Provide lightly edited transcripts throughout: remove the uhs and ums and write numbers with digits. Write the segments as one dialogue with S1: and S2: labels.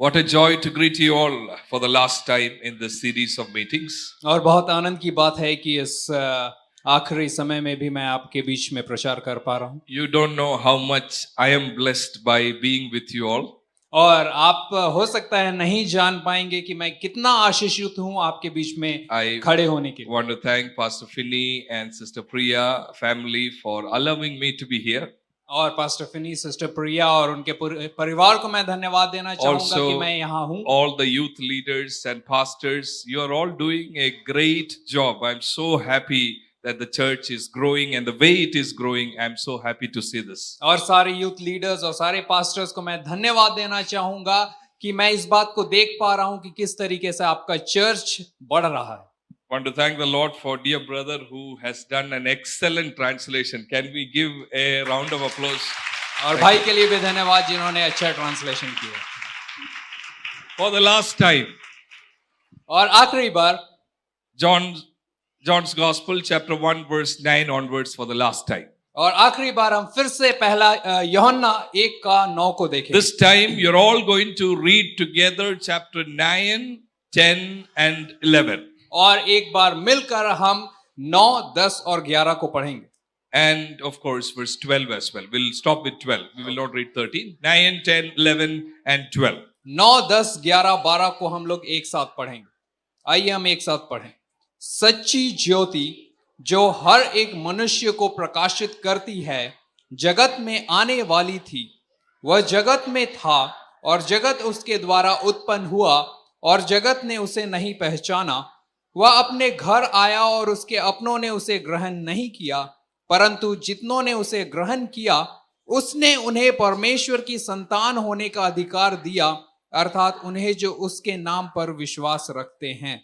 S1: What a joy to greet you all for the last time in this series of meetings.
S2: और बहुत आनंद की बात है कि इस आखिरी समय में भी मैं आपके बीच में प्रचार कर पा रहा हूँ.
S1: You don't know how much I am blessed by being with you all.
S2: और आप हो सकता है नहीं जान पाएंगे कि मैं कितना आशीषित हूँ आपके बीच में खड़े होने के लिए.
S1: I want to thank Pastor Finney and Sister Priya family for allowing me to be here.
S2: और पास्टर फिनी, सिस्टर प्रिया और उनके परिवार को मैं धन्यवाद देना चाहूँगा कि मैं यहाँ हूँ.
S1: All the youth leaders and pastors, you are all doing a great job. I'm so happy that the church is growing and the way it is growing. I'm so happy to see this.
S2: और सारे youth leaders और सारे pastors को मैं धन्यवाद देना चाहूँगा कि मैं इस बात को देख पा रहा हूँ कि किस तरीके से आपका चर्च बढ़ रहा है.
S1: I want to thank the Lord for dear brother who has done an excellent translation. Can we give a round of applause?
S2: और भाई के लिए भी धन्यवाद जिन्होंने अच्छा ट्रांसलेशन किया.
S1: For the last time,
S2: और आखिरी बार
S1: John's Gospel, chapter 1, verse 9 onwards for the last time.
S2: और आखिरी बार हम फिर से पहला यूहन्ना 1:9 को देखें.
S1: This time you're all going to read together chapter 9, 10 and 11.
S2: और एक बार मिलकर हम 9, 10 और 11 को पढ़ेंगे.
S1: And of course verse 12 as well. We'll stop with 12. We will not read 13. 9, 10, 11 and 12.
S2: 9, 10, 11, 12 को हम लोग एक साथ पढ़ेंगे. आइए हम एक साथ पढ़ें. सच्ची ज्योति जो हर एक मनुष्य को प्रकाशित करती है, जगत में आने वाली थी. वह जगत में था और जगत उसके द्वारा उत्पन्न हुआ और जगत ने उसे नहीं पहचाना. वह अपने घर आया और उसके अपनों ने उसे ग्रहण नहीं किया, परंतु जितनों ने उसे ग्रहण किया उसने उन्हें परमेश्वर की संतान होने का अधिकार दिया, अर्थात उन्हें जो उसके नाम पर विश्वास रखते हैं.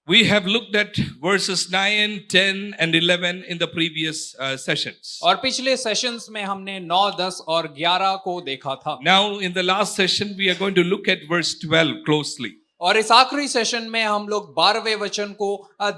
S1: We have looked at verses 9, 10 and 11 in the previous sessions.
S2: और पिछले सेशंस में हमने 9, 10 और 11 को देखा था.
S1: Now in the last session we are going to look at verse 12 closely.
S2: और इस आखिरी सेशन में हम लोग 12वें वचन को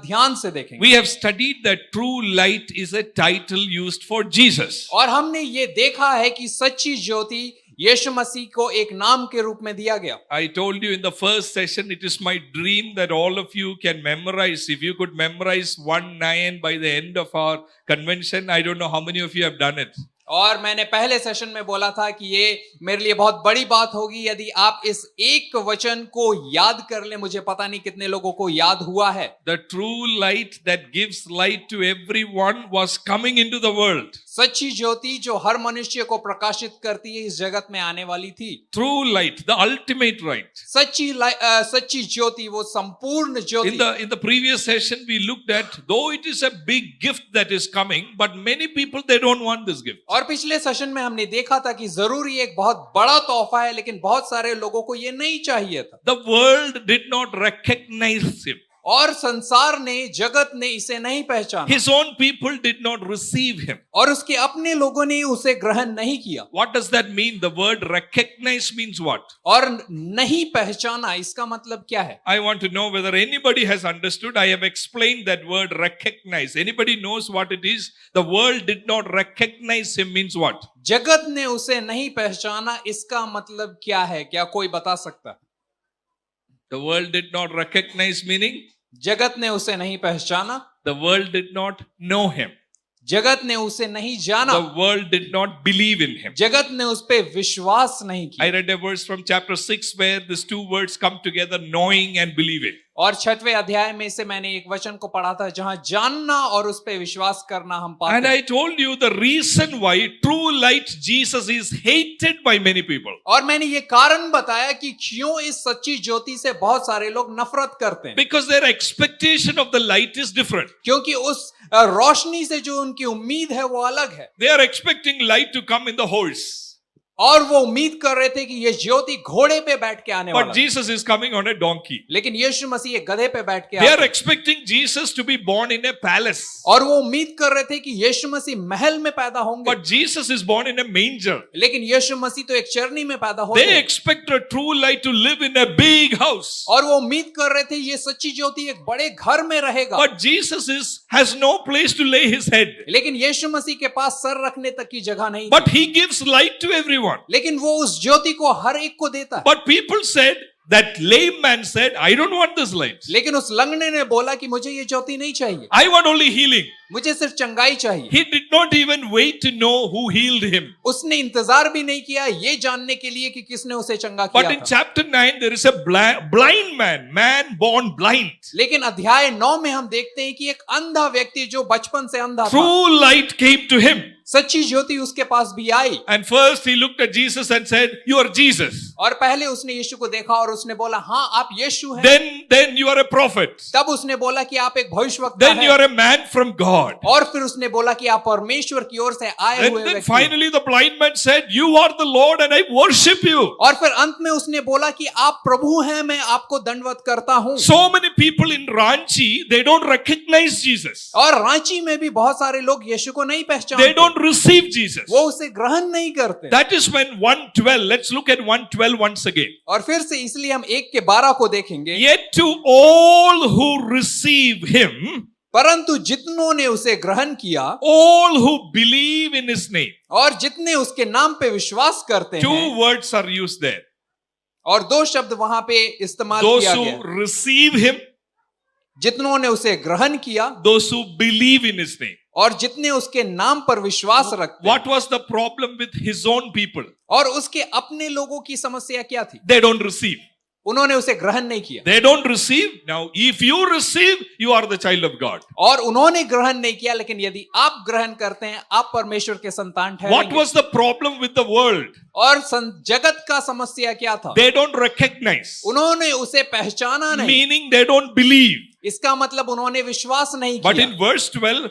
S2: ध्यान से देखेंगे.
S1: We have studied that true light is a title used for Jesus.
S2: और हमने ये देखा है कि सच्ची ज्योति यीशु मसीह को एक नाम के रूप में दिया गया.
S1: I told you in the first session, it is my dream that all of you can memorize. If you could memorize 1:9 by the end of our convention, I don't know how many of you have done it.
S2: और मैंने पहले session में बोला था कि ये मेरे लिए बहुत बड़ी बात होगी यदि आप इस एक वचन को याद कर लें. मुझे पता नहीं कितने लोगों को याद हुआ है.
S1: The true light that gives light to everyone was coming into the world.
S2: सच्ची ज्योति जो हर मनुष्य को प्रकाशित करती है इस जगत में आने वाली थी.
S1: True light, the ultimate light.
S2: सच्ची ज्योति, वो संपूर्ण ज्योति.
S1: In the previous session we looked at, though it is a big gift that is coming, but many people they don't want this gift.
S2: और पिछले सेशन में हमने देखा था कि जरूरी एक बहुत बड़ा तोहफा है, लेकिन बहुत सारे लोगों को ये नहीं चाहिए था.
S1: The world did not recognize him.
S2: और संसार ने, जगत ने इसे नहीं पहचाना.
S1: His own people did not receive him.
S2: और उसके अपने लोगों ने उसे ग्रहण नहीं किया.
S1: What does that mean? The word recognize means what?
S2: और नहीं पहचाना, इसका मतलब क्या है?
S1: I want to know whether anybody has understood. I have explained that word recognize. Anybody knows what it is? The world did not recognize him means what?
S2: जगत ने उसे नहीं पहचाना, इसका मतलब क्या है? क्या कोई बता सकता है?
S1: The world did not recognize meaning?
S2: जगत ने उसे नहीं पहचाना.
S1: The world did not know him.
S2: जगत ने उसे नहीं जाना.
S1: The world did not believe in him.
S2: जगत ने उस पे विश्वास नहीं किया.
S1: I read a verse from chapter 6 where these two words come together, knowing and believing.
S2: और 6वें अध्याय में से मैंने एक वचन को पढ़ा था जहां जानना और उस पे विश्वास करना हम पाते हैं.
S1: And I told you the reason why true light Jesus is hated by many people.
S2: और मैंने ये कारण बताया कि क्यों इस सच्ची ज्योति से बहुत सारे लोग नफरत करते हैं.
S1: Because their expectation of the light is different.
S2: क्योंकि उस रोशनी से जो उनकी उम्मीद है वो अलग है.
S1: They are expecting light to come in the horse.
S2: और वो उम्मीद कर रहे थे कि ये ज्योति घोड़े पे बैठ के आने वाला
S1: But Jesus is coming on a donkey.
S2: लेकिन यीशु मसीह एक गधे पे बैठ के
S1: They are
S2: आए.
S1: expecting Jesus to be born in a palace.
S2: और वो उम्मीद कर रहे थे कि यीशु मसीह महल में पैदा होंगे.
S1: But Jesus is born in a manger.
S2: लेकिन यीशु मसीह तो एक चरनी में पैदा
S1: They
S2: होंगे.
S1: expect a true light to live in a big house.
S2: और वो उम्मीद कर रहे थे ये सच्ची ज्योति एक बड़े घर में रहेगा.
S1: But Jesus has no place to lay his head.
S2: लेकिन यीशु मसीह के पास सर रखने तक की जगह नहीं.
S1: But he gives light to everyone. everyone.
S2: लेकिन वो उस ज्योति को हर एक को देता है।
S1: But people said, that lame man said, I don't want this light.
S2: लेकिन उस लंगड़े ने बोला कि मुझे ये ज्योति नहीं चाहिए,
S1: I want only healing.
S2: मुझे सिर्फ चंगाई चाहिए।
S1: He did not even wait to know who healed him.
S2: उसने इंतजार भी नहीं किया ये जानने के लिए कि किसने उसे चंगा
S1: But
S2: किया
S1: in
S2: था।
S1: chapter 9, there is a blind man born blind.
S2: लेकिन अध्याय 9 में हम देखते हैं कि एक अंधा व्यक्ति जो बचपन से अंधा था,
S1: True light came to him.
S2: सच्ची ज्योति उसके पास भी आई।
S1: And first he looked at Jesus and said, you are Jesus.
S2: और पहले उसने यीशु को देखा और उसने बोला, हाँ आप यीशु हैं।
S1: Then you are a prophet.
S2: तब उसने बोला कि आप एक भविष्यवक्ता
S1: Then you
S2: हैं।
S1: are a man from God.
S2: और फिर उसने बोला कि आप परमेश्वर की ओर से आए हुए
S1: And then
S2: व्यक्ति।
S1: finally the blind man said, you are the Lord and I worship you.
S2: और फिर अंत में उसने बोला कि आप प्रभु हैं, मैं आपको दंडवत करता हूँ।
S1: So many people in Ranchi, they don't recognize Jesus.
S2: और रांची में भी बहुत सारे लोग यीशु को नहीं
S1: They
S2: पहचानते,
S1: don't receive Jesus.
S2: वो उसे ग्रहण नहीं करते।
S1: That is when 1:12, let's look at 1:12 once again.
S2: और फिर से इसलिए हम 1:12 को देखेंगे।
S1: Yet to all who receive him,
S2: परंतु जितनों ने उसे ग्रहण किया
S1: all who believe in his name.
S2: और जितने उसके नाम पे विश्वास करते
S1: Two
S2: हैं,
S1: words are used there.
S2: और 2 शब्द वहां पे इस्तेमाल
S1: Those
S2: किया
S1: who
S2: गया,
S1: receive him,
S2: जितनों ने उसे ग्रहण किया
S1: those who believe in his name.
S2: और जितने उसके नाम पर विश्वास रखते हैं।
S1: What was the problem with his own people?
S2: और उसके अपने लोगों की समस्या क्या थी?
S1: They don't receive.
S2: उन्होंने उसे ग्रहण नहीं किया।
S1: They don't receive. Now, if you receive, you are the child of God.
S2: और उन्होंने ग्रहण नहीं किया, लेकिन यदि आप ग्रहण करते हैं, आप परमेश्वर के संतान
S1: What
S2: ठहरेंगे।
S1: was the problem with the world?
S2: और जगत का समस्या क्या था?
S1: They don't recognize.
S2: उन्होंने उसे पहचाना नहीं।
S1: Meaning they don't believe.
S2: इसका मतलब उन्होंने विश्वास नहीं
S1: But
S2: किया।
S1: in verse 12,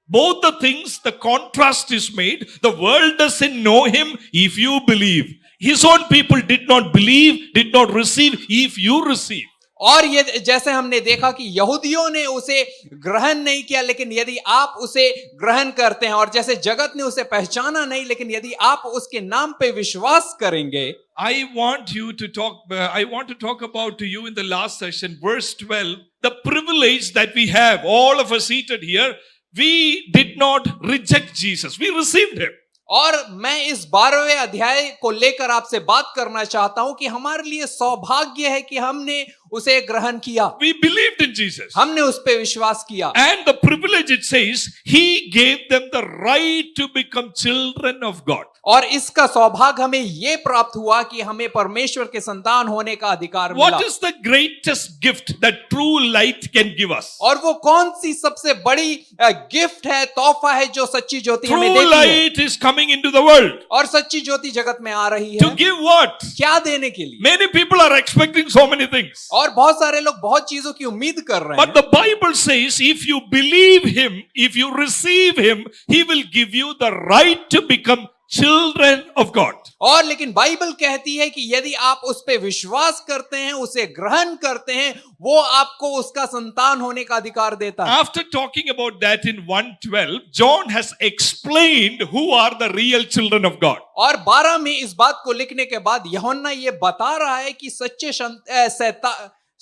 S1: both the things, the contrast is made. The world doesn't know him if you believe. His own people did not believe, did not receive if you receive.
S2: और ये जैसे हमने देखा कि यहूदियों ने उसे ग्रहण नहीं किया, लेकिन यदि आप उसे ग्रहण करते हैं, और जैसे जगत ने उसे पहचाना नहीं, लेकिन यदि आप उसके नाम पे विश्वास करेंगे।
S1: I want to talk about to you in the last session, verse 12, the privilege that we have, all of us seated here, we did not reject Jesus. We received him.
S2: और मैं इस 12वें अध्याय को लेकर आपसे बात करना चाहता हूं कि हमारे लिए सौभाग्य है कि हमने उसे ग्रहण किया।
S1: We believed in Jesus.
S2: हमने उस पे विश्वास किया।
S1: And the privilege, it says, he gave them the right to become children of God.
S2: और इसका सौभाग्य हमें ये प्राप्त हुआ कि हमें परमेश्वर के संतान होने का अधिकार मिला।
S1: What is the greatest gift that true light can give us?
S2: और वो कौन सी सबसे बड़ी गिफ्ट है, तोहफा है जो सच्ची ज्योति हमें
S1: True
S2: देती है?
S1: light is coming into the world.
S2: और सच्ची ज्योति जगत में आ रही
S1: To
S2: है
S1: give what?
S2: क्या देने के लिए?
S1: Many people are expecting so many things.
S2: और बहुत सारे लोग बहुत चीजों की उम्मीद कर रहे
S1: But
S2: हैं,
S1: the Bible says, if you believe him, if you receive him, he will give you the right to become children of God.
S2: और लेकिन बाइबल कहती है कि यदि आप उस पे विश्वास करते हैं, उसे ग्रहण करते हैं, वो आपको उसका संतान होने का अधिकार देता है।
S1: After talking about that in 1:12, John has explained who are the real children of God.
S2: और 12 में इस बात को लिखने के बाद यूहन्ना ये बता रहा है कि सच्चे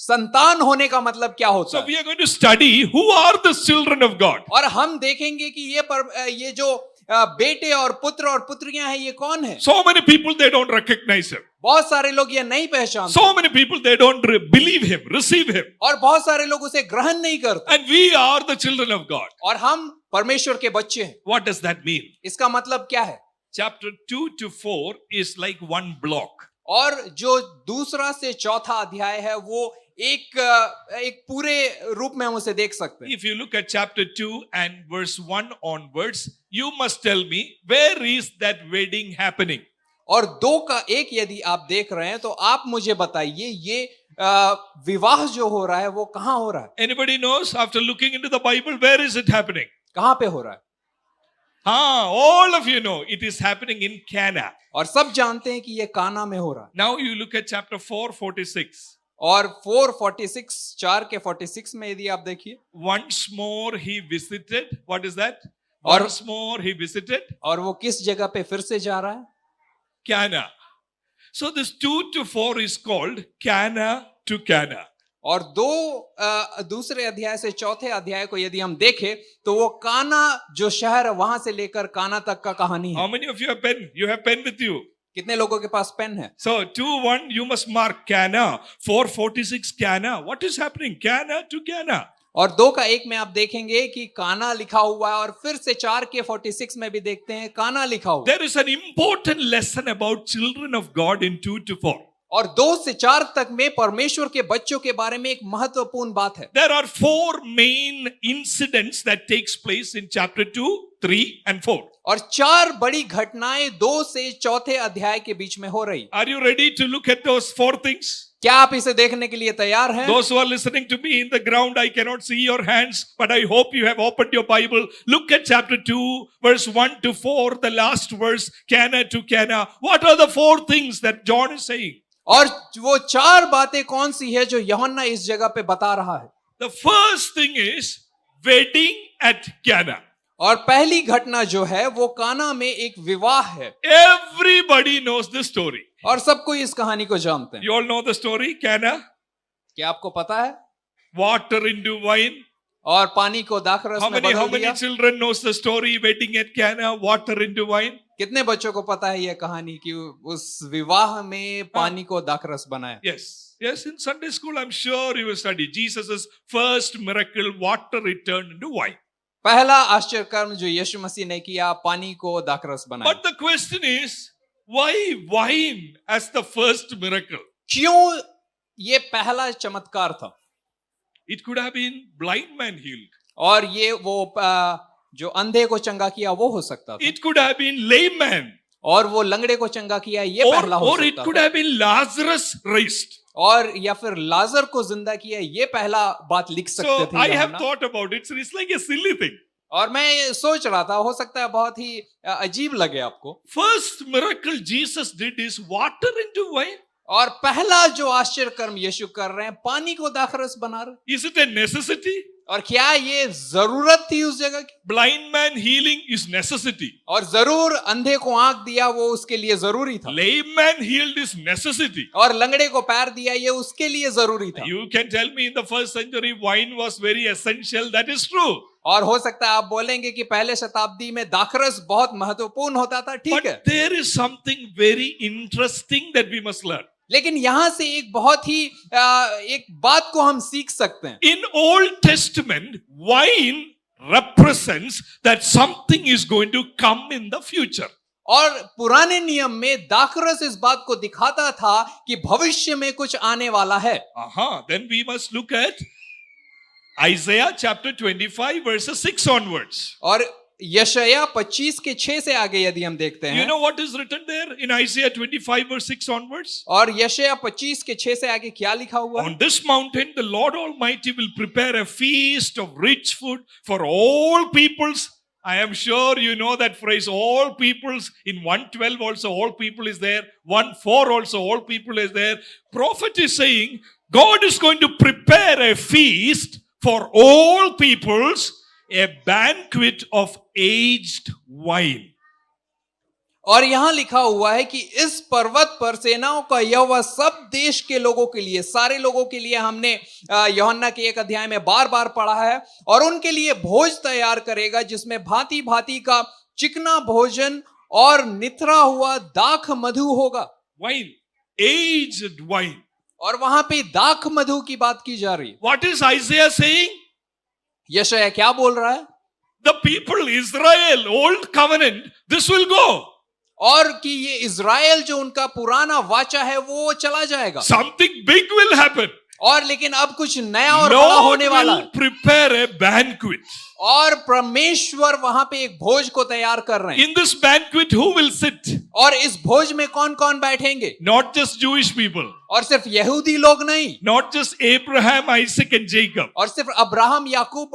S2: संतान होने का मतलब क्या होता
S1: So
S2: है।
S1: we are going to study who are the children of God.
S2: और हम देखेंगे कि ये जो बेटे और पुत्र और पुत्रियां हैं, ये कौन है।
S1: So many people, they don't recognize him.
S2: बहुत सारे लोग ये नहीं पहचानते,
S1: So many people, they don't believe him, receive him.
S2: और बहुत सारे लोग उसे ग्रहण नहीं करते।
S1: And we are the children of God.
S2: और हम परमेश्वर के बच्चे हैं।
S1: What does that mean?
S2: इसका मतलब क्या है?
S1: Chapter 2 to 4 is like one block.
S2: और जो 2 से 4 अध्याय है, वो एक पूरे रूप में हम उसे देख सकते हैं।
S1: If you look at chapter 2 and verse 1 onwards, you must tell me, where is that wedding happening?
S2: और 2 का 1 यदि आप देख रहे हैं, तो आप मुझे बताइए ये विवाह जो हो रहा है वो कहां हो रहा है?
S1: Anybody knows, after looking into the Bible, where is it happening?
S2: कहां पे हो रहा है?
S1: All of you know, it is happening in Cana.
S2: और सब जानते हैं कि ये काना में हो रहा है।
S1: Now you look at chapter 4:46.
S2: और 4:46, 4 के 46 में यदि आप देखिए,
S1: Once more he visited. What is that?
S2: और-
S1: Once more he visited
S2: और वो किस जगह पे फिर से जा रहा है?
S1: Cana. So this 2 to 4 is called Cana to Cana.
S2: और 2 अध्याय से 4 अध्याय को यदि हम देखें, तो वो काना जो शहर है, वहां से लेकर काना तक का कहानी है।
S1: How many of you have pen? You have pen with you.
S2: कितने लोगों के पास पेन है?
S1: So 2:1 you must mark Cana. 4:46 Cana. What is happening? Cana to Cana.
S2: और 2:1 में आप देखेंगे कि काना लिखा हुआ है, और फिर से 4:46 में भी देखते हैं काना लिखा हुआ है।
S1: There is an important lesson about children of God in 2 to 4.
S2: और 2 से 4 तक में परमेश्वर के बच्चों के बारे में एक महत्वपूर्ण बात है।
S1: There are 4 main incidents that takes place in chapter 2, 3 and 4.
S2: और 4 बड़ी घटनाएं 2 से 4थे अध्याय के बीच में हो रही।
S1: Are you ready to look at those 4 things?
S2: क्या आप इसे देखने के लिए तैयार हैं?
S1: Those who are listening to me in the ground, I cannot see your hands, but I hope you have opened your Bible. Look at chapter 2, verse 1 to 4, the last verse, Cana to Cana. What are the 4 things that John is saying?
S2: और वो 4 बातें कौन सी है जो यूहन्ना इस जगह पे बता रहा है?
S1: The first thing is wedding at Cana.
S2: और पहली घटना जो है वो काना में एक विवाह है।
S1: Everybody knows this story.
S2: और सब कोई इस कहानी को जानते हैं।
S1: You all know the story, Cana?
S2: क्या आपको पता है?
S1: Water into wine.
S2: और पानी को दाखरस
S1: How
S2: में
S1: many
S2: बदल दिया।
S1: children knows the story, wedding at Cana, water into wine?
S2: कितने बच्चों को पता है यह कहानी कि उस विवाह में पानी को दाखरस बनाया?
S1: Yes, in Sunday school, I'm sure you will study Jesus' first miracle, water returned into wine.
S2: पहला आश्चर्य कर्म जो यीशु मसीह ने किया, पानी को दाखरस बनाया।
S1: But the question is, why wine as the first miracle?
S2: क्यों ये पहला चमत्कार था?
S1: It could have been blind man healed.
S2: और ये वो जो अंधे को चंगा किया वो हो सकता था।
S1: It could have been lame man.
S2: और वो लंगड़े को चंगा किया ये पहला हो
S1: Or it
S2: सकता
S1: could
S2: था।
S1: have been Lazarus raised.
S2: और या फिर लाजर को जिंदा किया ये पहला बात लिख सकते
S1: So
S2: थे
S1: I have
S2: यूहन्ना।
S1: thought about it. So it's like a silly thing.
S2: और मैं ये सोच रहा था, हो सकता है बहुत ही अजीब लगे आपको।
S1: First miracle Jesus did is water into wine.
S2: और पहला जो आश्चर्य कर्म यीशु कर रहे हैं, पानी को दाखरस बना रहे।
S1: Is it a necessity?
S2: और क्या ये जरूरत थी उस जगह की?
S1: Blind man healing is necessity.
S2: और जरूर अंधे को आंख दिया वो उसके लिए जरूरी था।
S1: Lame man healed is necessity.
S2: और लंगड़े को पैर दिया ये उसके लिए जरूरी था।
S1: You can tell me in the first century wine was very essential. That is true.
S2: और हो सकता है आप बोलेंगे कि पहले शताब्दी में दाखरस बहुत महत्वपूर्ण होता था, ठीक है।
S1: But there is something very interesting that we must learn.
S2: लेकिन यहां से एक बहुत ही एक बात को हम सीख सकते हैं।
S1: In Old Testament, wine represents that something is going to come in the future.
S2: और पुराने नियम में दाखरस इस बात को दिखाता था कि भविष्य में कुछ आने वाला है।
S1: Then we must look at Isaiah chapter 25 verses 6 onwards.
S2: और यशायाह 25 के 6 से आगे यदि हम देखते
S1: You
S2: हैं,
S1: know what is written there in Isaiah 25 verse 6 onwards?
S2: और यशायाह 25 के 6 से आगे क्या लिखा हुआ है?
S1: On this mountain, the Lord Almighty will prepare a feast of rich food for all peoples. I am sure you know that phrase, all peoples. In 1:12 also, all people is there. 1:4 also, all people is there. Prophet is saying, God is going to prepare a feast for all peoples, a banquet of aged wine.
S2: और यहां लिखा हुआ है कि इस पर्वत पर सेनाओं का यहोवा सब देश के लोगों के लिए, सारे लोगों के लिए, हमने यूहन्ना के 1 अध्याय में बार बार पढ़ा है, और उनके लिए भोज तैयार करेगा जिसमें भांति भांति का चिकना भोजन और निथरा हुआ दाख मधु होगा।
S1: Wine, aged wine.
S2: और वहां पे दाख मधु की बात की जा रही है।
S1: What is Isaiah saying?
S2: यशायाह क्या बोल रहा है?
S1: The people, Israel, old covenant, this will go.
S2: और कि ये इज़राइल जो उनका पुराना वाचा है वो चला जाएगा,
S1: Something big will happen.
S2: और लेकिन अब कुछ नया और बड़ा
S1: Lord
S2: होने वाला
S1: will
S2: है।
S1: prepare a banquet.
S2: और परमेश्वर वहां पे एक भोज को तैयार कर रहे हैं।
S1: In this banquet, who will sit?
S2: और इस भोज में कौन कौन बैठेंगे?
S1: Not just Jewish people.
S2: और सिर्फ यहूदी लोग नहीं,
S1: Not just Abraham, Isaac and Jacob.
S2: और सिर्फ अब्राहम, याकूब,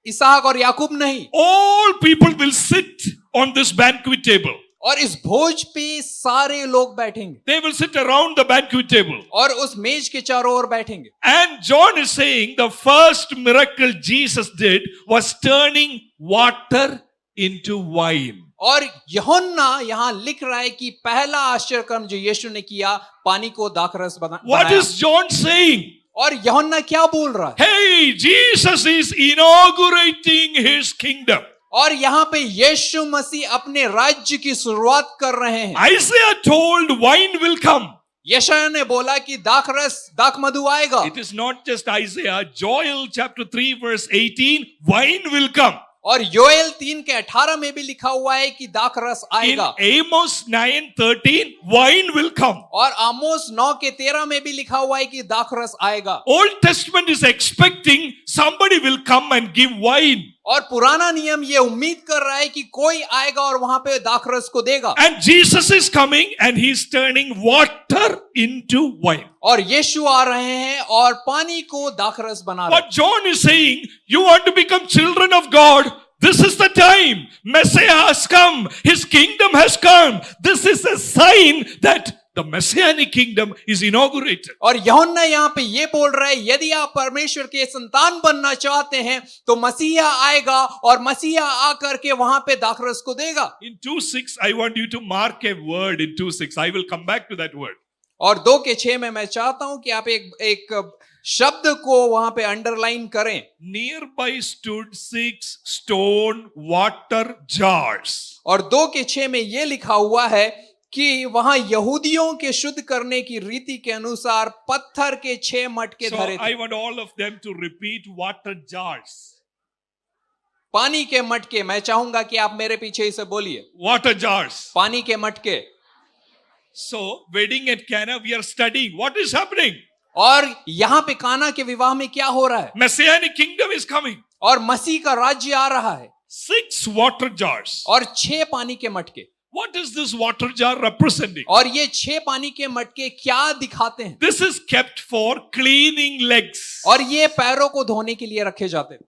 S2: इसहाक और याकूब नहीं,
S1: All people will sit on this banquet table.
S2: और इस भोज पे सारे लोग बैठेंगे,
S1: They will sit around the banquet table.
S2: और उस मेज के चारों ओर बैठेंगे।
S1: And John is saying the first miracle Jesus did was turning water into wine.
S2: और यूहन्ना यहाँ लिख रहा है कि पहला आश्चर्य कर्म जो यीशु ने किया, पानी को दाखरस
S1: What
S2: बनाया।
S1: is John saying?
S2: और यूहन्ना क्या बोल रहा है?
S1: Hey, Jesus is inaugurating his kingdom.
S2: और यहाँ पे यीशु मसीह अपने राज्य की शुरुआत कर रहे हैं।
S1: Isaiah told wine will come.
S2: यशायाह ने बोला कि दाख मधु आएगा।
S1: It is not just Isaiah. Joel chapter 3 verse 18, wine will come.
S2: और योएल 3 के 18 में भी लिखा हुआ है कि दाख रस
S1: In
S2: आएगा।
S1: Amos 9:13, wine will come.
S2: और आमोस 9 के 13 में भी लिखा हुआ है कि दाख रस आएगा।
S1: Old Testament is expecting somebody will come and give wine.
S2: और पुराना नियम ये उम्मीद कर रहा है कि कोई आएगा और वहां पे दाख रस को देगा।
S1: And Jesus is coming and he's turning water into wine.
S2: और यीशु आ रहे हैं और पानी को दाख रस बना रहे हैं।
S1: What John is saying, you want to become children of God. This is the time. Messiah has come. His kingdom has come. This is a sign that the messianic kingdom is inaugurated.
S2: और यूहन्ना यहाँ पे ये बोल रहा है, यदि आप परमेश्वर के संतान बनना चाहते हैं तो मसीहा आएगा और मसीहा आकर के वहां पे दाख रस को देगा।
S1: In 2:6, I want you to mark a word in 2:6. I will come back to that word.
S2: और 2:6 में मैं चाहता हूं कि आप एक शब्द को वहां पे अंडरलाइन करें।
S1: Nearby stood 6 stone water jars.
S2: और 2:6 में ये लिखा हुआ है कि वहां यहूदियों के शुद्ध करने की रीति के अनुसार पत्थर के 6 मटके
S1: So
S2: धरे थे।
S1: I want all of them to repeat water jars.
S2: पानी के मटके, मैं चाहूंगा कि आप मेरे पीछे इसे बोलिए,
S1: Water jars.
S2: पानी के मटके।
S1: So wedding at Cana, we are studying what is happening.
S2: और यहां पे काना के विवाह में क्या हो रहा है?
S1: Messianic kingdom is coming.
S2: और मसीह का राज्य आ रहा है।
S1: 6 water jars.
S2: और 6 पानी के मटके।
S1: What is this water jar representing?
S2: और ये 6 पानी के मटके क्या दिखाते हैं?
S1: This is kept for cleaning legs.
S2: और ये पैरों को धोने के लिए रखे जाते हैं।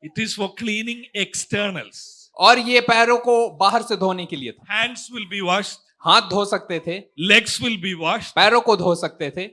S1: It is for cleaning externals.
S2: और ये पैरों को बाहर से धोने के लिए था।
S1: Hands will be washed.
S2: हाथ धो सकते थे,
S1: Legs will be washed.
S2: पैरों को धो सकते थे।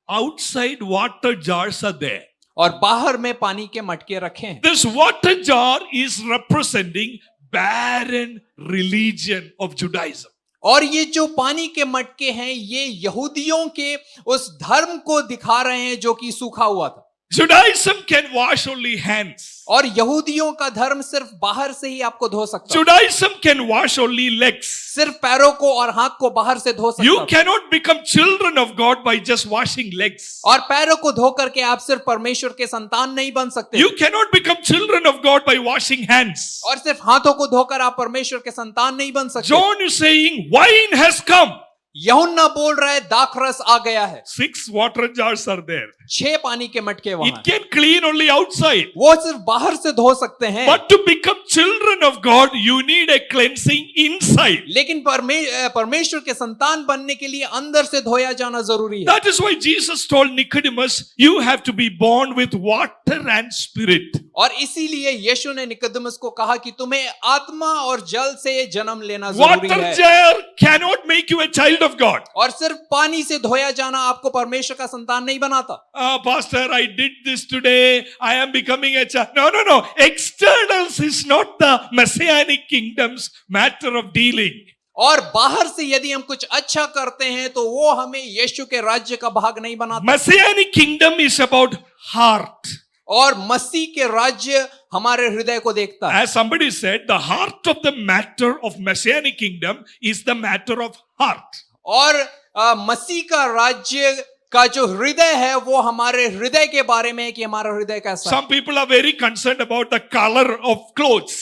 S1: Outside water jars are there.
S2: और बाहर में पानी के मटके रखे हैं।
S1: This water jar is representing barren religion of Judaism.
S2: और ये जो पानी के मटके हैं ये यहूदियों के उस धर्म को दिखा रहे हैं जो कि सूखा हुआ था।
S1: Judaism can wash only hands.
S2: और यहूदियों का धर्म सिर्फ बाहर से ही आपको धो सकता है।
S1: Judaism can wash only legs.
S2: सिर्फ पैरों को और हाथ को बाहर से धो सकता
S1: You
S2: है।
S1: cannot become children of God by just washing legs.
S2: और पैरों को धो करके आप सिर्फ परमेश्वर के संतान नहीं बन सकते।
S1: You cannot become children of God by washing hands.
S2: और सिर्फ हाथों को धोकर आप परमेश्वर के संतान नहीं बन सकते।
S1: John is saying wine has come.
S2: यूहन्ना बोल रहा है दाख रस आ गया है।
S1: 6 water jars are there.
S2: 6 पानी के मटके वहां
S1: It
S2: हैं।
S1: can clean only outside.
S2: वो सिर्फ बाहर से धो सकते हैं।
S1: But to become children of God, you need a cleansing inside.
S2: लेकिन परमेश्वर के संतान बनने के लिए अंदर से धोया जाना जरूरी है।
S1: That is why Jesus told Nicodemus, you have to be born with water and spirit.
S2: और इसीलिए यीशु ने निकोदेमुस को कहा कि तुम्हें आत्मा और जल से जन्म लेना जरूरी
S1: Water
S2: है।
S1: jar cannot make you a child of God.
S2: और सिर्फ पानी से धोया जाना आपको परमेश्वर का संतान नहीं बनाता।
S1: Pastor, I did this today. I am becoming a child. No. Externals is not the messianic kingdom's matter of dealing.
S2: और बाहर से यदि हम कुछ अच्छा करते हैं तो वो हमें यीशु के राज्य का भाग नहीं बनाता।
S1: Messianic kingdom is about heart.
S2: और मसीह के राज्य हमारे हृदय को देखता है।
S1: As somebody said, the heart of the matter of messianic kingdom is the matter of heart.
S2: और मसीह का राज्य का जो हृदय है वो हमारे हृदय के बारे में है कि हमारा हृदय कैसा है।
S1: Some people are very concerned about the color of clothes.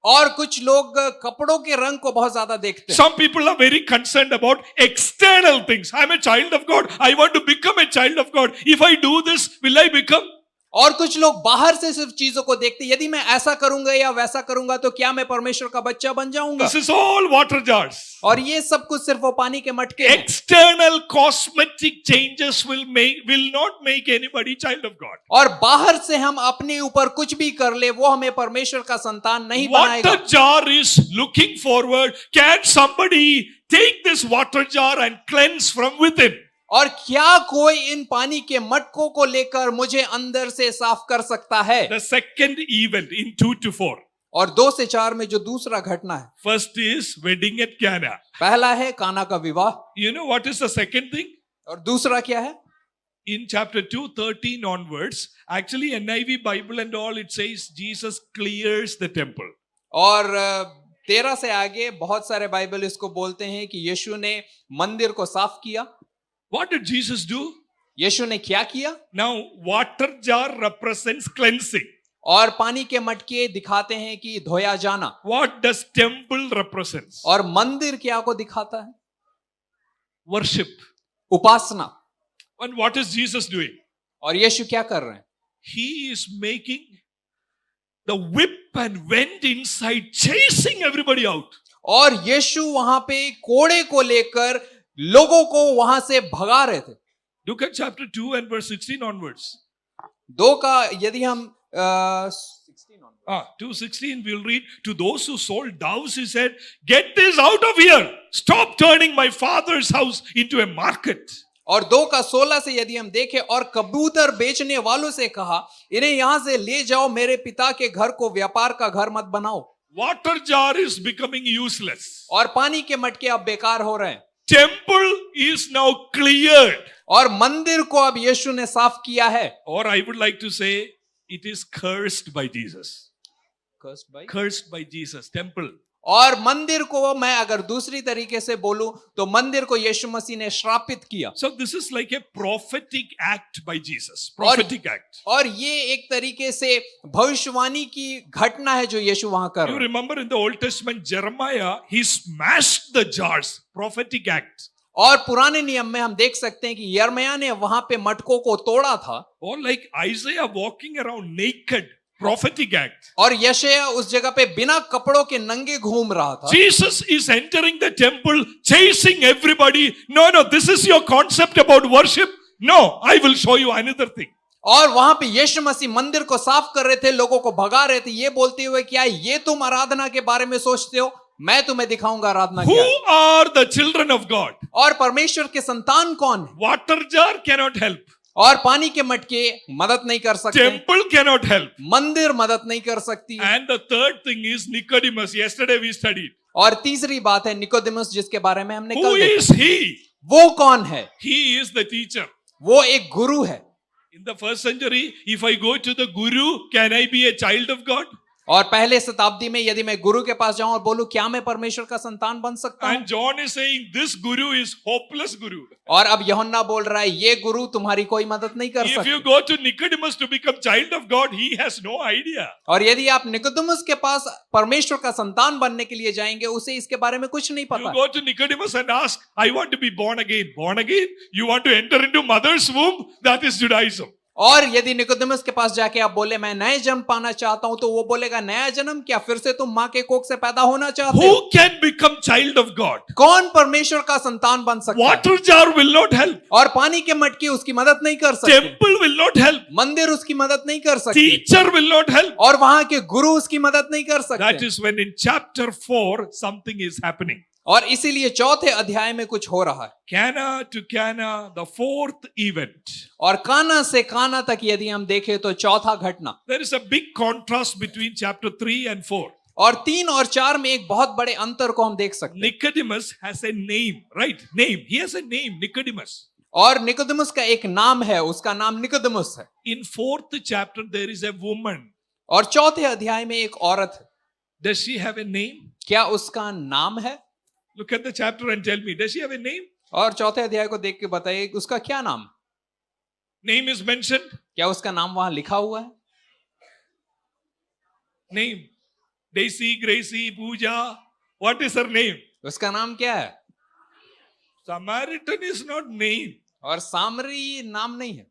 S2: और कुछ लोग कपड़ों के रंग को बहुत ज्यादा देखते हैं।
S1: Some people are very concerned about external things. I'm a child of God. I want to become a child of God. If I do this, will I become?
S2: और कुछ लोग बाहर से सिर्फ चीजों को देखते हैं, यदि मैं ऐसा करूंगा या वैसा करूंगा तो क्या मैं परमेश्वर का बच्चा बन जाऊंगा।
S1: This is all water jars.
S2: और ये सब कुछ सिर्फ वो पानी के मटके हैं।
S1: External cosmetic changes will not make anybody child of God.
S2: और बाहर से हम अपने ऊपर कुछ भी कर ले वो हमें परमेश्वर का संतान नहीं बनाएगा।
S1: Water jar is looking forward. Can somebody take this water jar and cleanse from within?
S2: और क्या कोई इन पानी के मटकों को लेकर मुझे अंदर से साफ कर सकता है।
S1: The second event in 2 to 4.
S2: और 2 से 4 में जो दूसरा घटना है,
S1: First is wedding at Cana.
S2: पहला है काना का विवाह।
S1: You know what is the second thing?
S2: और दूसरा क्या है?
S1: In chapter 2:13 onwards, actually NIV Bible and all, it says Jesus clears the temple.
S2: और 13 से आगे बहुत सारे बाइबल इसको बोलते हैं कि यीशु ने मंदिर को साफ किया।
S1: What did Jesus do?
S2: यीशु ने क्या किया?
S1: Now, water jar represents cleansing.
S2: और पानी के मटके दिखाते हैं कि धोया जाना।
S1: What does temple represents?
S2: और मंदिर क्या को दिखाता है?
S1: Worship.
S2: Upasana.
S1: And what is Jesus doing?
S2: और यीशु क्या कर रहे हैं?
S1: He is making the whip and went inside, chasing everybody out.
S2: और यीशु वहां पे कोड़े को लेकर लोगों को वहां से भगा रहे थे।
S1: Look at chapter 2 and verse 16 onwards.
S2: 2 का यदि हम 16 onwards,
S1: 2:16 we'll read. To those who sold doves, he said, "Get this out of here. Stop turning my father's house into a market."
S2: और 2 का 16 से यदि हम देखें, और कबूतर बेचने वालों से कहा, इन्हें यहां से ले जाओ, मेरे पिता के घर को व्यापार का घर मत बनाओ।
S1: Water jar is becoming useless.
S2: और पानी के मटके अब बेकार हो रहे हैं।
S1: Temple is now cleared.
S2: और मंदिर को अब यीशु ने साफ किया है।
S1: Or I would like to say, it is cursed by Jesus. Cursed by Jesus. Temple.
S2: और मंदिर को मैं अगर दूसरी तरीके से बोलूं तो मंदिर को यीशु मसीह ने श्रापित किया।
S1: So this is like a prophetic act by Jesus. Prophetic act.
S2: और ये एक तरीके से भविष्यवाणी की घटना है जो यीशु वहां कर
S1: You
S2: रहे हैं।
S1: remember in the Old Testament, Jeremiah, he smashed the jars. Prophetic act.
S2: और पुराने नियम में हम देख सकते हैं कि यिर्मयाह ने वहां पे मटकों को तोड़ा था।
S1: Or like Isaiah walking around naked. Prophetic act.
S2: और यशायाह उस जगह पे बिना कपड़ों के नंगे घूम रहा था।
S1: Jesus is entering the temple, chasing everybody. No, this is your concept about worship. No, I will show you another thing.
S2: और वहां पे यीशु मसीह मंदिर को साफ कर रहे थे, लोगों को भगा रहे थे, ये बोलते हुए क्या ये तुम आराधना के बारे में सोचते हो? मैं तुम्हें दिखाऊंगा आराधना क्या है।
S1: Who are the children of God?
S2: और परमेश्वर के संतान कौन है?
S1: Water jar cannot help.
S2: और पानी के मटके मदद नहीं कर सकते।
S1: Temple cannot help.
S2: मंदिर मदद नहीं कर सकती।
S1: And the third thing is Nicodemus. Yesterday we studied.
S2: और तीसरी बात है निकोदेमुस, जिसके बारे में हमने
S1: Who
S2: कल देखा।
S1: is he?
S2: वो कौन है?
S1: He is the teacher.
S2: वो एक गुरु है।
S1: In the first century, if I go to the guru, can I be a child of God?
S2: और पहले शताब्दी में यदि मैं गुरु के पास जाऊं और बोलूं क्या मैं परमेश्वर का संतान बन सकता हूं?
S1: And John is saying this guru is hopeless guru.
S2: और अब यूहन्ना बोल रहा है ये गुरु तुम्हारी कोई मदद नहीं कर
S1: If
S2: सकता।
S1: you go to Nicodemus to become child of God, he has no idea.
S2: और यदि आप निकोदेमुस के पास परमेश्वर का संतान बनने के लिए जाएंगे, उसे इसके बारे में कुछ नहीं
S1: You
S2: पता।
S1: go to Nicodemus and ask, I want to be born again. Born again? You want to enter into mother's womb? That is Judaism.
S2: और यदि निकोदेमुस के पास जाके आप बोले मैं नए जन्म पाना चाहता हूं, तो वो बोलेगा नया जन्म क्या? फिर से तुम मां के कोख से पैदा होना चाहते हो?
S1: Who can become child of God?
S2: कौन परमेश्वर का संतान बन सकता है?
S1: Water jar will not help.
S2: और पानी के मटके उसकी मदद नहीं कर सकते।
S1: Temple will not help.
S2: मंदिर उसकी मदद नहीं कर सकते।
S1: Teacher will not help.
S2: और वहां के गुरु उसकी मदद नहीं कर
S1: That
S2: सकते।
S1: is when in chapter 4 something is happening.
S2: और इसीलिए चौथे अध्याय में कुछ हो रहा है।
S1: Cana to Cana, the fourth event.
S2: और काना से काना तक यदि हम देखें तो चौथा घटना।
S1: There is a big contrast between chapter 3 and 4.
S2: और 3 और 4 में एक बहुत बड़े अंतर को हम देख सकते हैं।
S1: Nicodemus has a name, right? Name. He has a name, Nicodemus.
S2: और निकोदेमुस का एक नाम है, उसका नाम निकोदेमुस है।
S1: In 4th chapter, there is a woman.
S2: और चौथे अध्याय में एक औरत है।
S1: Does she have a name?
S2: क्या उसका नाम है?
S1: Look at the chapter and tell me, does she have a name?
S2: और चौथे अध्याय को देख के बताइए उसका क्या नाम?
S1: Name is mentioned.
S2: क्या उसका नाम वहां लिखा हुआ है?
S1: Name. Daisy, Gracie, Pooja. What is her name?
S2: उसका नाम क्या है?
S1: Samaritan is not name.
S2: और सामरी नाम नहीं है।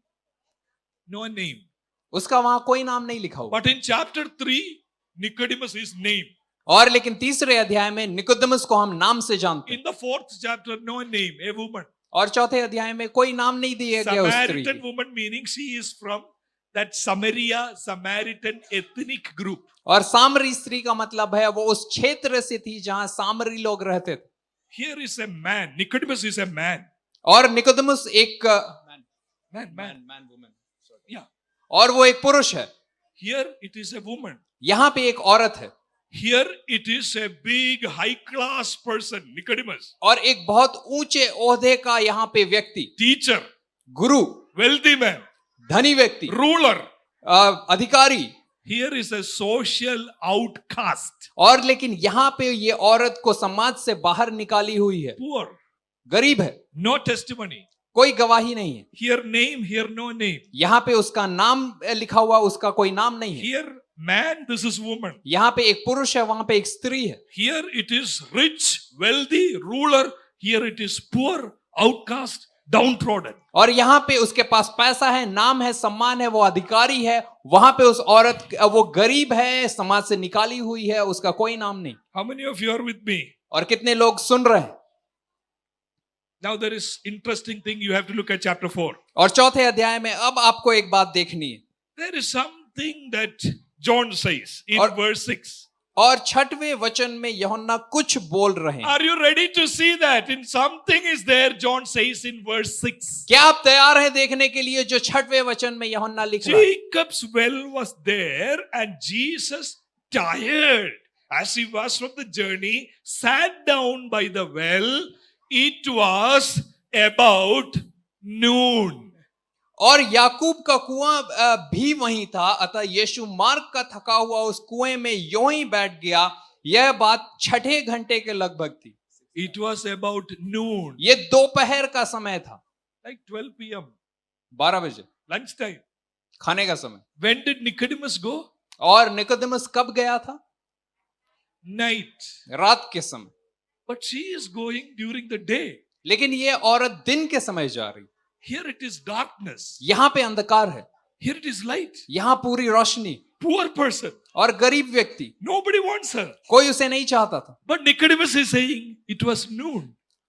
S1: No name.
S2: उसका वहां कोई नाम नहीं लिखा हुआ।
S1: But in chapter 3, Nicodemus is name.
S2: और लेकिन तीसरे अध्याय में निकोदेमुस को हम नाम से जानते हैं।
S1: In the 4th chapter, no name, a woman.
S2: और चौथे अध्याय में कोई नाम नहीं दिया गया उस स्त्री
S1: Samaritan
S2: को।
S1: woman meaning she is from that Samaria, Samaritan ethnic group.
S2: और सामरी स्त्री का मतलब है वो उस क्षेत्र से थी जहां सामरी लोग रहते थे।
S1: Here is a man. Nicodemus is a man.
S2: और निकोदेमुस एक
S1: Man. Yeah.
S2: और वो एक पुरुष है।
S1: Here it is a woman.
S2: यहाँ पे एक औरत है।
S1: Here it is a big high class person, Nicodemus.
S2: और एक बहुत ऊंचे ओहदे का यहाँ पे व्यक्ति,
S1: Teacher,
S2: गुरु,
S1: wealthy man,
S2: धनी व्यक्ति,
S1: ruler.
S2: अधिकारी,
S1: Here is a social outcast,
S2: और लेकिन यहाँ पे ये औरत को समाज से बाहर निकाली हुई है,
S1: poor,
S2: गरीब है,
S1: no testimony.
S2: कोई गवाही नहीं है।
S1: Here name, here no name.
S2: यहाँ पे उसका नाम लिखा हुआ, उसका कोई नाम नहीं है।
S1: Here man, this is woman.
S2: यहाँ पे एक पुरुष है, वहां पे एक स्त्री है।
S1: Here it is rich, wealthy, ruler. Here it is poor, outcast, downtrodden.
S2: और यहाँ पे उसके पास पैसा है, नाम है, सम्मान है, वो अधिकारी है। वहां पे उस औरत, वो गरीब है, समाज से निकाली हुई है, उसका कोई नाम नहीं।
S1: How many of you are with me?
S2: और कितने लोग सुन रहे हैं?
S1: Now there is interesting thing, you have to look at chapter 4.
S2: और चौथे अध्याय में अब आपको एक बात देखनी है।
S1: There is something that John says in
S2: और-
S1: verse 6.
S2: और छठवें वचन में यूहन्ना कुछ बोल रहे हैं।
S1: Are you ready to see that? In something is there, John says in verse 6.
S2: क्या आप तैयार हैं देखने के लिए जो छठवें वचन में यूहन्ना लिख रहा है?
S1: Jacob's well was there, and Jesus, tired as he was from the journey, sat down by the well. It was about noon.
S2: और याकूब का कुआं भी वहीं था, अतः यीशु मार्ग का थका हुआ उस कुएं में यूं ही बैठ गया। यह बात छठे घंटे के लगभग थी।
S1: It was about noon,
S2: ये दोपहर का समय था,
S1: like 12 p.m.,
S2: 12 बजे,
S1: lunchtime.
S2: खाने का समय।
S1: When did Nicodemus go?
S2: और निकोदेमुस कब गया था?
S1: Night.
S2: रात के समय।
S1: But she is going during the day.
S2: लेकिन ये औरत दिन के समय जा रही।
S1: Here it is darkness.
S2: यहां पे अंधकार है,
S1: Here it is light.
S2: यहां पूरी रोशनी।
S1: Poor person.
S2: और गरीब व्यक्ति,
S1: Nobody wants her.
S2: कोई उसे नहीं चाहता था।
S1: But Nicodemus is saying it was noon.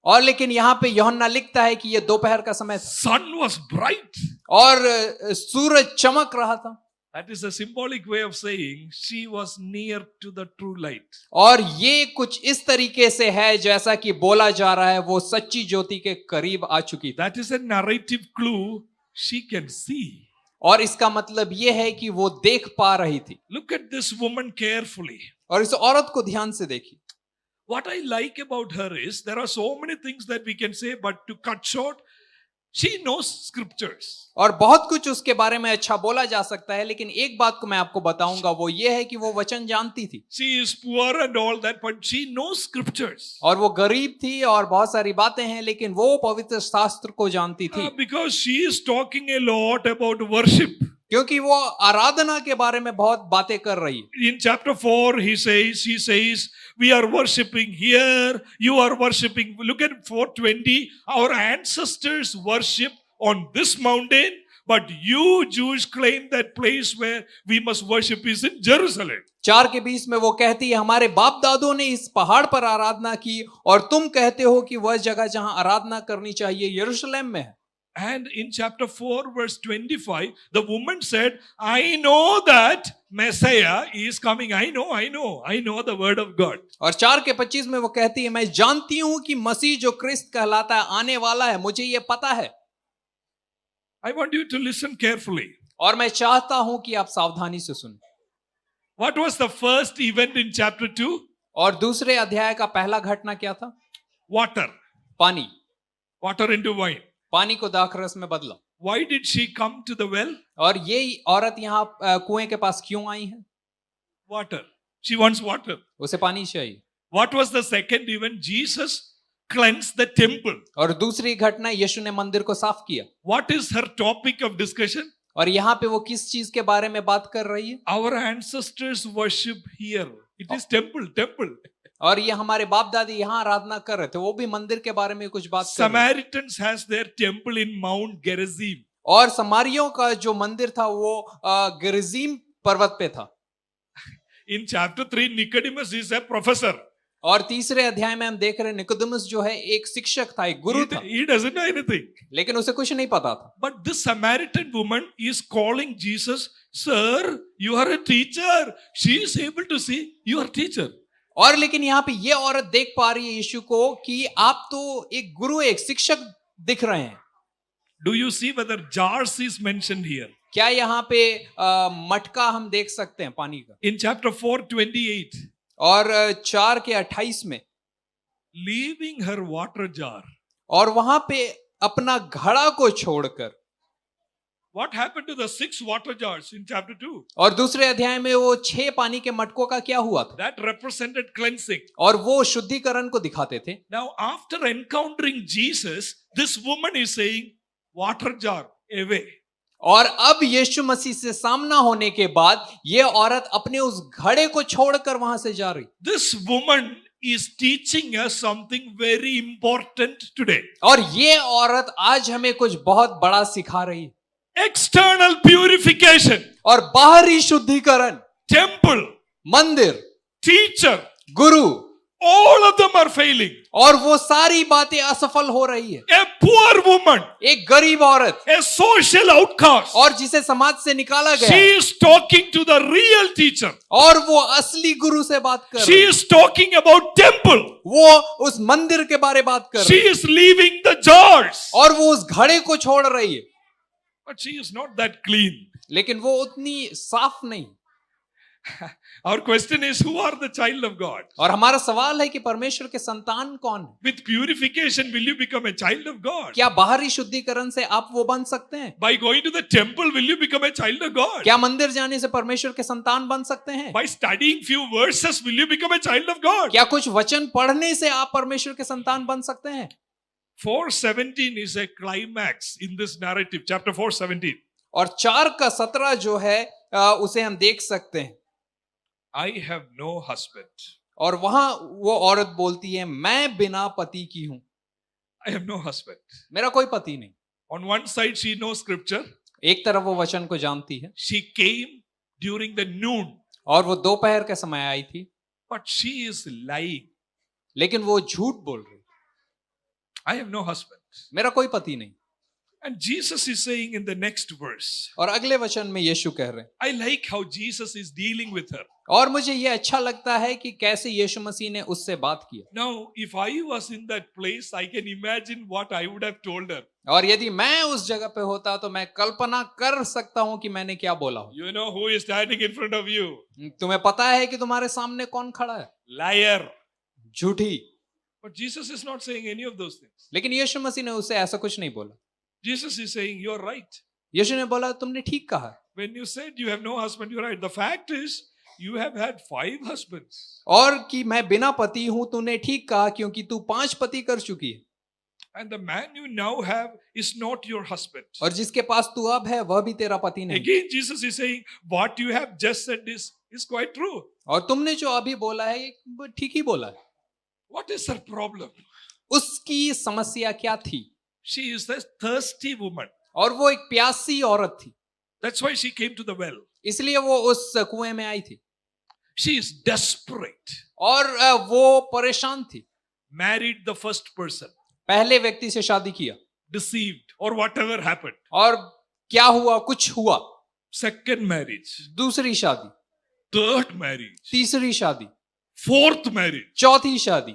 S2: और लेकिन यहाँ पे यूहन्ना लिखता है कि ये दोपहर का समय था
S1: Sun was bright.
S2: और सूरज चमक रहा था।
S1: That is a symbolic way of saying she was near to the true light.
S2: और ये कुछ इस तरीके से है जैसा कि बोला जा रहा है वो सच्ची ज्योति के करीब आ चुकी थी।
S1: That is a narrative clue she can see.
S2: और इसका मतलब ये है कि वो देख पा रही थी।
S1: Look at this woman carefully.
S2: और इस औरत को ध्यान से देखिए।
S1: What I like about her is there are so many things that we can say, but to cut short, she knows scriptures.
S2: और बहुत कुछ उसके बारे में अच्छा बोला जा सकता है, लेकिन एक बात को मैं आपको बताऊंगा, वो ये है कि वो वचन जानती थी।
S1: She is poor and all that, but she knows scriptures.
S2: और वो गरीब थी और बहुत सारी बातें हैं, लेकिन वो पवित्र शास्त्र को जानती थी।
S1: Because she is talking a lot about worship.
S2: क्योंकि वो आराधना के बारे में बहुत बातें कर रही है।
S1: In chapter 4, she says, we are worshipping here, you are worshipping. Look at 4:20. Our ancestors worship on this mountain, but you Jews claim that place where we must worship is in Jerusalem.
S2: 4:20 में वो कहती है, हमारे बाप दादों ने इस पहाड़ पर आराधना की और तुम कहते हो कि वह जगह जहां आराधना करनी चाहिए यरूशलेम में है।
S1: And in chapter 4, verse 25, the woman said, I know that Messiah is coming. I know the word of God.
S2: और 4:25 में वो कहती है, मैं जानती हूं कि मसीह जो क्रिस्त कहलाता है आने वाला है, मुझे ये पता है।
S1: I want you to listen carefully.
S2: और मैं चाहता हूं कि आप सावधानी से सुनें।
S1: What was the first event in chapter 2?
S2: और दूसरे अध्याय का पहला घटना क्या था?
S1: Water.
S2: पानी।
S1: Water into wine.
S2: पानी को दाखरस में बदला।
S1: Why did she come to the well?
S2: और ये औरत यहाँ कुएं के पास क्यों आई है?
S1: Water. She wants water.
S2: उसे पानी चाहिए।
S1: What was the second event? Jesus cleansed the temple.
S2: और दूसरी घटना, यीशु ने मंदिर को साफ किया।
S1: What is her topic of discussion?
S2: और यहाँ पे वो किस चीज के बारे में बात कर रही है?
S1: Our ancestors worship here. It is temple.
S2: और ये हमारे बाप दादी यहाँ आराधना कर रहे थे, वो भी मंदिर के बारे में कुछ बात कर रहे थे।
S1: Samaritans has their temple in Mount Gerizim.
S2: और समारियों का जो मंदिर था वो गेरिजीम पर्वत पे था।
S1: In chapter 3, Nicodemus is a professor.
S2: और तीसरे अध्याय में हम देख रहे हैं निकोदेमुस जो है एक शिक्षक था, एक गुरु था,
S1: He doesn't know anything.
S2: लेकिन उसे कुछ नहीं पता था।
S1: But this Samaritan woman is calling Jesus, Sir, you are a teacher. She is able to see you are teacher.
S2: और लेकिन यहाँ पे ये औरत देख पा रही है यीशु को कि आप तो एक गुरु, एक शिक्षक दिख रहे हैं।
S1: Do you see whether jars is mentioned here?
S2: क्या यहाँ पे मटका हम देख सकते हैं पानी का?
S1: In chapter 4:28,
S2: और 4:28 में
S1: leaving her water jar,
S2: और वहां पे अपना घड़ा को छोड़कर
S1: What happened to the 6 water jars in chapter 2?
S2: और दूसरे अध्याय में वो 6 पानी के मटकों का क्या हुआ था?
S1: That represented cleansing.
S2: और वो शुद्धिकरण को दिखाते थे।
S1: Now, after encountering Jesus, this woman is saying, water jar away.
S2: और अब यीशु मसीह से सामना होने के बाद ये औरत अपने उस घड़े को छोड़कर वहां से जा रही।
S1: This woman is teaching us something very important today.
S2: और ये औरत आज हमें कुछ बहुत बड़ा सिखा रही है।
S1: External purification,
S2: और बाहरी शुद्धिकरण,
S1: temple,
S2: मंदिर,
S1: teacher,
S2: Guru,
S1: all of them are failing.
S2: और वो सारी बातें असफल हो रही है।
S1: A poor woman,
S2: एक गरीब औरत,
S1: a social outcast,
S2: और जिसे समाज से निकाला
S1: she
S2: गया,
S1: is talking to the real teacher.
S2: और वो असली गुरु से बात कर
S1: She
S2: रही है।
S1: is talking about temple.
S2: वो उस मंदिर के बारे बात कर
S1: She
S2: रही है,
S1: is leaving the jars.
S2: और वो उस घड़े को छोड़ रही है।
S1: But she is not that clean.
S2: लेकिन वो उतनी साफ नहीं।
S1: Our question is, who are the child of God?
S2: और हमारा सवाल है कि परमेश्वर के संतान कौन है?
S1: With purification, will you become a child of God?
S2: क्या बाहरी शुद्धिकरण से आप वो बन सकते हैं?
S1: By going to the temple, will you become a child of God?
S2: क्या मंदिर जाने से परमेश्वर के संतान बन सकते हैं?
S1: By studying few verses, will you become a child of God?
S2: क्या कुछ वचन पढ़ने से आप परमेश्वर के संतान बन सकते हैं?
S1: 4:17 is a climax in this narrative, chapter 4:17.
S2: और 4:17 जो है उसे हम देख सकते हैं।
S1: I have no husband.
S2: और वहां वो औरत बोलती है, मैं बिना पति की हूं,
S1: I have no husband.
S2: मेरा कोई पति नहीं।
S1: On one side, she knows scripture.
S2: एक तरफ वो वचन को जानती है,
S1: She came during the noon,
S2: और वो दोपहर के समय आई थी,
S1: but she is lying.
S2: लेकिन वो झूठ बोल रही,
S1: I have no husband.
S2: मेरा कोई पति नहीं।
S1: And Jesus is saying in the next verse,
S2: और अगले वचन में यीशु कह रहे हैं,
S1: I like how Jesus is dealing with her.
S2: और मुझे ये अच्छा लगता है कि कैसे यीशु मसीह ने उससे बात किया।
S1: Now, if I was in that place, I can imagine what I would have told her.
S2: और यदि मैं उस जगह पे होता तो मैं कल्पना कर सकता हूं कि मैंने क्या बोला हो।
S1: You know who is standing in front of you?
S2: तुम्हें पता है कि तुम्हारे सामने कौन खड़ा है?
S1: Liar.
S2: झूठी।
S1: But Jesus is not saying any of those things.
S2: लेकिन यीशु मसीह ने उससे ऐसा कुछ नहीं बोला।
S1: Jesus is saying, you're right.
S2: यीशु ने बोला, तुमने ठीक कहा।
S1: When you said you have no husband, you're right. The fact is, you have had 5 husbands.
S2: और कि मैं बिना पति हूं, तूने ठीक कहा, क्योंकि तू 5 पति कर चुकी है।
S1: And the man you now have is not your husband.
S2: और जिसके पास तू अब है वह भी तेरा पति नहीं।
S1: Again, Jesus is saying, what you have just said is quite true.
S2: और तुमने जो अभी बोला है ये ठीक ही बोला है।
S1: What is her problem?
S2: उसकी समस्या क्या थी?
S1: She is a thirsty woman.
S2: और वो एक प्यासी औरत थी,
S1: That's why she came to the well.
S2: इसलिए वो उस कुएं में आई थी।
S1: She is desperate.
S2: और वो परेशान थी।
S1: Married the first person.
S2: पहले व्यक्ति से शादी किया,
S1: Deceived or whatever happened.
S2: और क्या हुआ? कुछ हुआ।
S1: Second marriage.
S2: दूसरी शादी,
S1: Third marriage.
S2: तीसरी शादी,
S1: Fourth marriage.
S2: चौथी शादी,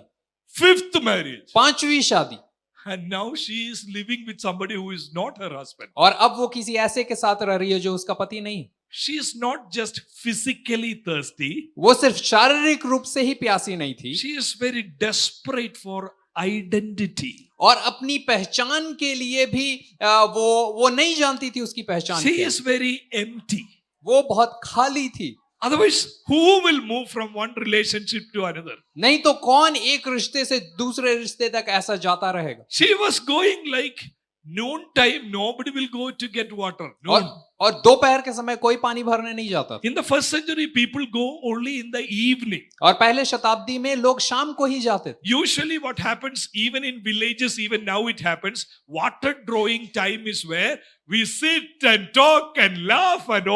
S1: Fifth marriage.
S2: 5वीं शादी,
S1: And now she is living with somebody who is not her husband.
S2: और अब वो किसी ऐसे के साथ रह रही है जो उसका पति नहीं।
S1: She is not just physically thirsty.
S2: वो सिर्फ शारीरिक रूप से ही प्यासी नहीं थी,
S1: She is very desperate for identity.
S2: और अपनी पहचान के लिए भी वो नहीं जानती थी उसकी पहचान
S1: She
S2: क्या
S1: is
S2: है।
S1: very empty.
S2: वो बहुत खाली थी।
S1: Otherwise, who will move from one relationship to another?
S2: नहीं तो कौन एक रिश्ते से दूसरे रिश्ते तक ऐसा जाता रहेगा?
S1: She was going like noon time. Nobody will go to get water. Noon.
S2: और दोपहर के समय कोई पानी भरने नहीं जाता था।
S1: In the first century, people go only in the evening.
S2: और पहले शताब्दी में लोग शाम को ही जाते थे।
S1: Usually what happens even in villages, even now it happens, water drawing time is where we sit and talk and laugh and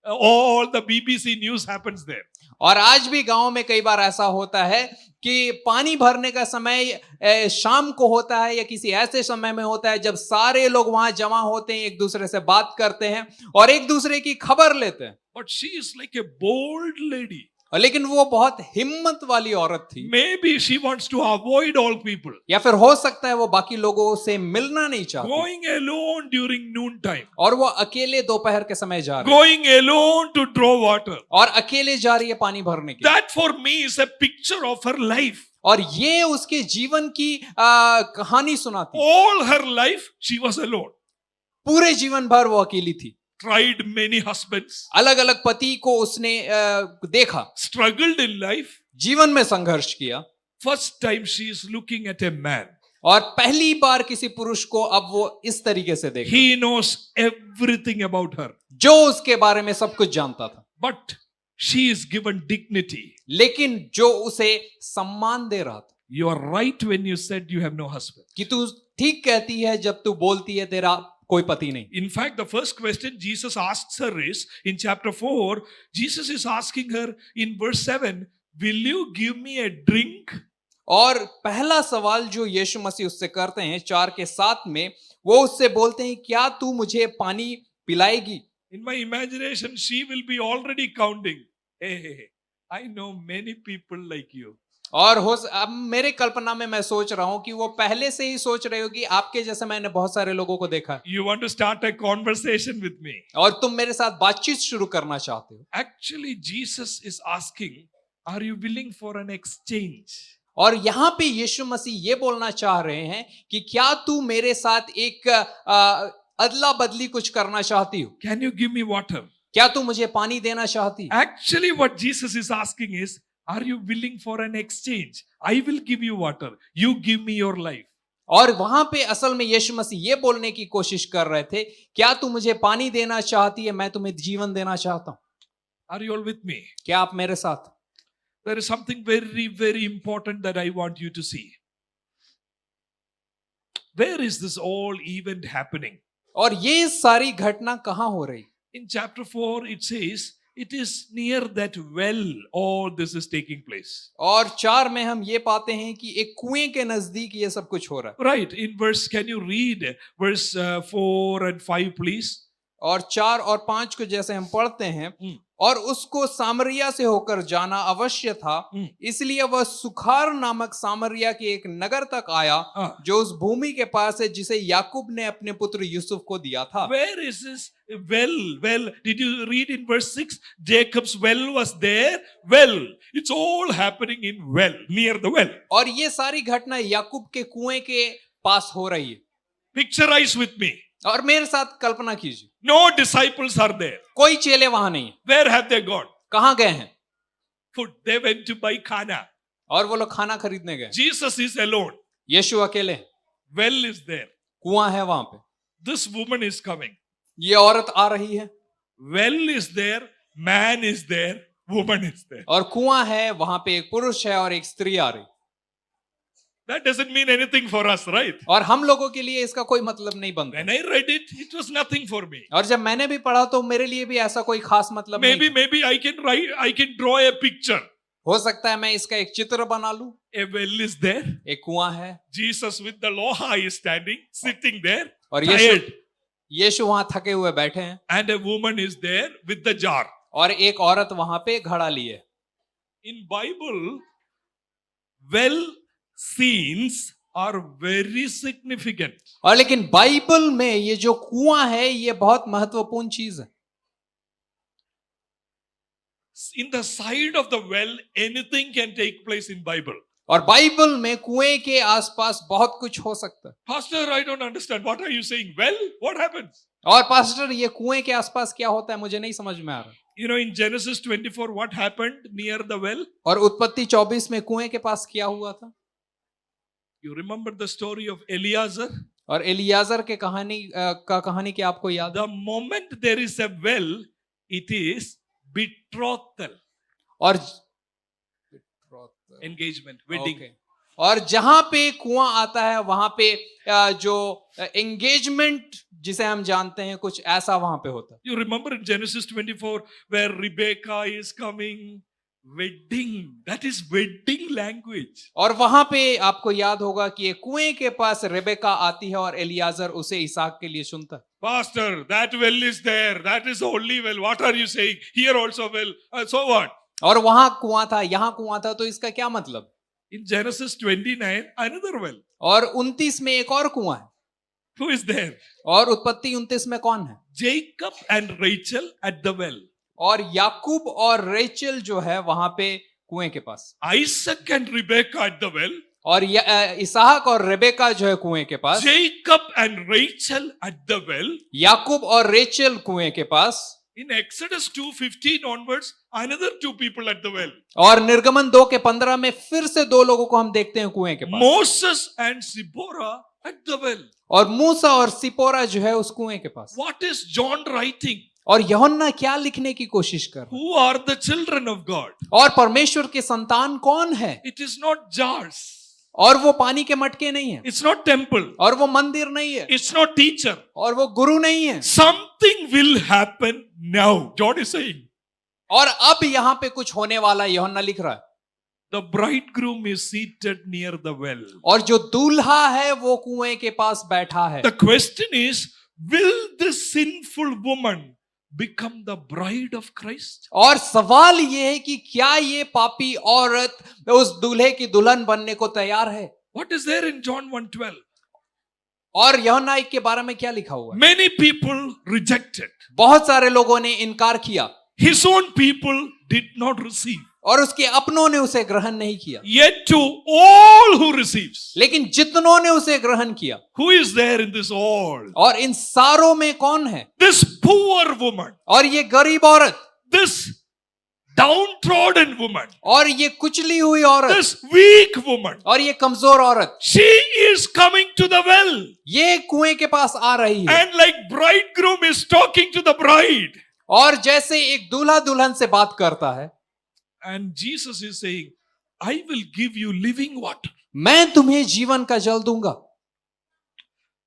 S1: all the BBC news happens there.
S2: और आज भी गांव में कई बार ऐसा होता है कि पानी भरने का समय शाम को होता है या किसी ऐसे समय में होता है जब सारे लोग वहां जमा होते हैं, एक दूसरे से बात करते हैं और एक दूसरे की खबर लेते हैं।
S1: But she is like a bold lady.
S2: लेकिन वो बहुत हिम्मत वाली औरत थी।
S1: Maybe she wants to avoid all people.
S2: या फिर हो सकता है वो बाकी लोगों से मिलना नहीं चाहती।
S1: Going alone during noon time.
S2: और वो अकेले दोपहर के समय जा रही है।
S1: Going alone to draw water.
S2: और अकेले जा रही है पानी भरने के लिए।
S1: That for me is a picture of her life.
S2: और ये उसके जीवन की कहानी सुनाती है।
S1: All her life she was alone.
S2: पूरे जीवन भर वो अकेली थी।
S1: tried many husbands,
S2: अलग अलग पति को उसने देखा,
S1: struggled in life.
S2: जीवन में संघर्ष किया,
S1: First time she is looking at a man.
S2: और पहली बार किसी पुरुष को अब वो इस तरीके से देखा,
S1: He knows everything about her,
S2: जो उसके बारे में सब कुछ जानता था,
S1: but she is given dignity.
S2: लेकिन जो उसे सम्मान दे रहा था।
S1: You are right when you said you have no husband.
S2: कि तू ठीक कहती है जब तू बोलती है तेरा कोई पति नहीं।
S1: In fact, the first question Jesus asks her is in chapter 4, Jesus is asking her in verse 7, will you give me a drink?
S2: और पहला सवाल जो यीशु मसीह उससे करते हैं 4:7 में, वो उससे बोलते हैं क्या तू मुझे पानी पिलाएगी?
S1: In my imagination, she will be already counting. Hey, I know many people like you.
S2: और अब मेरे कल्पना में मैं सोच रहा हूं कि वो पहले से ही सोच रहे हो कि आपके जैसे मैंने बहुत सारे लोगों को देखा है,
S1: You want to start a conversation with me.
S2: और तुम मेरे साथ बातचीत शुरू करना चाहते हो।
S1: Actually, Jesus is asking, are you willing for an exchange?
S2: और यहाँ पे यीशु मसीह ये बोलना चाह रहे हैं कि क्या तू मेरे साथ एक अदला बदली कुछ करना चाहती हो?
S1: Can you give me water?
S2: क्या तू मुझे पानी देना चाहती है?
S1: Actually, what Jesus is asking is, are you willing for an exchange? I will give you water. You give me your life.
S2: और वहां पे असल में यीशु मसीह ये बोलने की कोशिश कर रहे थे, क्या तू मुझे पानी देना चाहती है, मैं तुम्हें जीवन देना चाहता हूं।
S1: Are you all with me?
S2: क्या आप मेरे साथ?
S1: There is something very, very important that I want you to see. Where is this all event happening?
S2: और ये सारी घटना कहां हो रही?
S1: In chapter 4, it says, it is near that well all this is taking place.
S2: और 4 में हम ये पाते हैं कि एक कुएं के नजदीक ये सब कुछ हो रहा है।
S1: Right, in verse, can you read verse 4 and 5 please?
S2: और 4 और 5 को जैसे हम पढ़ते हैं, और उसको सामरिया से होकर जाना अवश्य था, इसलिए वह सुखार नामक सामरिया के एक नगर तक आया जो उस भूमि के पास है जिसे याकूब ने अपने पुत्र यूसुफ को दिया था।
S1: Where is this well? Well, did you read in verse 6? Jacob's well was there. Well, it's all happening in well, near the well.
S2: और ये सारी घटना याकूब के कुएं के पास हो रही है।
S1: Picturize with me.
S2: और मेरे साथ कल्पना कीजिए,
S1: No disciples are there.
S2: कोई चेले वहां नहीं है।
S1: Where have they gone?
S2: कहां गए हैं?
S1: Food. They went to buy khana.
S2: और वो लोग खाना खरीदने गए।
S1: Jesus is alone.
S2: यीशु अकेले हैं।
S1: Well is there.
S2: कुआं है वहां पे।
S1: This woman is coming.
S2: ये औरत आ रही है।
S1: Well is there. Man is there. Woman is there.
S2: और कुआं है, वहां पे एक पुरुष है और एक स्त्री आ रही।
S1: That doesn't mean anything for us, right?
S2: और हम लोगों के लिए इसका कोई मतलब नहीं बनता।
S1: When I read it, it was nothing for me.
S2: और जब मैंने भी पढ़ा तो मेरे लिए भी ऐसा कोई खास मतलब नहीं।
S1: Maybe I can draw a picture.
S2: हो सकता है मैं इसका एक चित्र बना लूं।
S1: A well is there.
S2: एक कुआं है।
S1: Jesus with the loha is standing, sitting there,
S2: और
S1: tired.
S2: यीशु वहां थके हुए बैठे हैं।
S1: And a woman is there with the jar.
S2: और एक औरत वहां पे घड़ा लिए।
S1: In Bible, well scenes are very significant.
S2: और लेकिन बाइबल में ये जो कुआं है ये बहुत महत्वपूर्ण चीज है।
S1: In the side of the well, anything can take place in Bible.
S2: और बाइबल में कुएं के आसपास बहुत कुछ हो सकता है।
S1: Pastor, I don't understand. What are you saying? Well, what happens?
S2: और पास्टर ये कुएं के आसपास क्या होता है मुझे नहीं समझ में आ रहा।
S1: You know, in Genesis 24, what happened near the well?
S2: और उत्पत्ति 24 में कुएं के पास क्या हुआ था?
S1: You remember the story of Eliezer?
S2: और एलियाजर के कहानी क्या आपको याद है?
S1: The moment there is a well, it is betrothal.
S2: और
S1: Engagement, wedding.
S2: Okay. और जहां पे कुआं आता है वहां पे जो एंगेजमेंट जिसे हम जानते हैं कुछ ऐसा वहां पे होता है।
S1: You remember in Genesis 24 where Rebecca is coming, wedding, that is wedding language.
S2: और वहां पे आपको याद होगा कि एक कुएं के पास रेबेका आती है और एलियाजर उसे इसहाक के लिए चुनता है।
S1: Pastor, that well is there, that is the only well. What are you saying? Here also well. So what?
S2: और वहां कुआं था, यहां कुआं था, तो इसका क्या मतलब?
S1: In Genesis 29, another well.
S2: और 29 में एक और कुआं है।
S1: Who is there?
S2: और उत्पत्ति 29 में कौन है?
S1: Jacob and Rachel at the well.
S2: और याकूब और रेचल जो है वहां पे कुएं के पास।
S1: Isaac and Rebecca at the well.
S2: और इसहाक और रेबेका जो है कुएं के पास,
S1: Jacob and Rachel at the well.
S2: याकूब और रेचल कुएं के पास,
S1: In Exodus 2:15 onwards, another two people at the well.
S2: और निर्गमन 2:15 में फिर से दो लोगों को हम देखते हैं कुएं के पास,
S1: Moses and Zipporah at the well.
S2: और मूसा और सिपोरा जो है उस कुएं के पास।
S1: What is John writing?
S2: और यूहन्ना क्या लिखने की कोशिश कर रहा है?
S1: Who are the children of God?
S2: और परमेश्वर के संतान कौन है?
S1: It is not jars.
S2: और वो पानी के मटके नहीं है,
S1: It's not temple.
S2: और वो मंदिर नहीं है,
S1: It's not teacher.
S2: और वो गुरु नहीं है।
S1: Something will happen now. John is saying.
S2: और अब यहाँ पे कुछ होने वाला है, यूहन्ना लिख रहा है।
S1: The bridegroom is seated near the well.
S2: और जो दूल्हा है वो कुएं के पास बैठा है।
S1: The question is, will this sinful woman become the bride of Christ?
S2: और सवाल ये है कि क्या ये पापी औरत उस दूल्हे की दुल्हन बनने को तैयार है?
S1: What is there in John 1:12?
S2: और यूहन्ना 1 के बारे में क्या लिखा हुआ है?
S1: Many people rejected.
S2: बहुत सारे लोगों ने इनकार किया,
S1: His own people did not receive.
S2: और उसके अपनों ने उसे ग्रहण नहीं किया।
S1: Yet to all who receives.
S2: लेकिन जितनों ने उसे ग्रहण किया,
S1: Who is there in this all?
S2: और इन सारों में कौन है?
S1: This poor woman.
S2: और ये गरीब औरत,
S1: This downtrodden woman.
S2: और ये कुचली हुई औरत,
S1: This weak woman.
S2: और ये कमजोर औरत,
S1: She is coming to the well.
S2: ये कुएं के पास आ रही है।
S1: And like bridegroom is talking to the bride.
S2: और जैसे एक दूल्हा दुल्हन से बात करता है,
S1: And Jesus is saying, I will give you living water.
S2: मैं तुम्हें जीवन का जल दूंगा।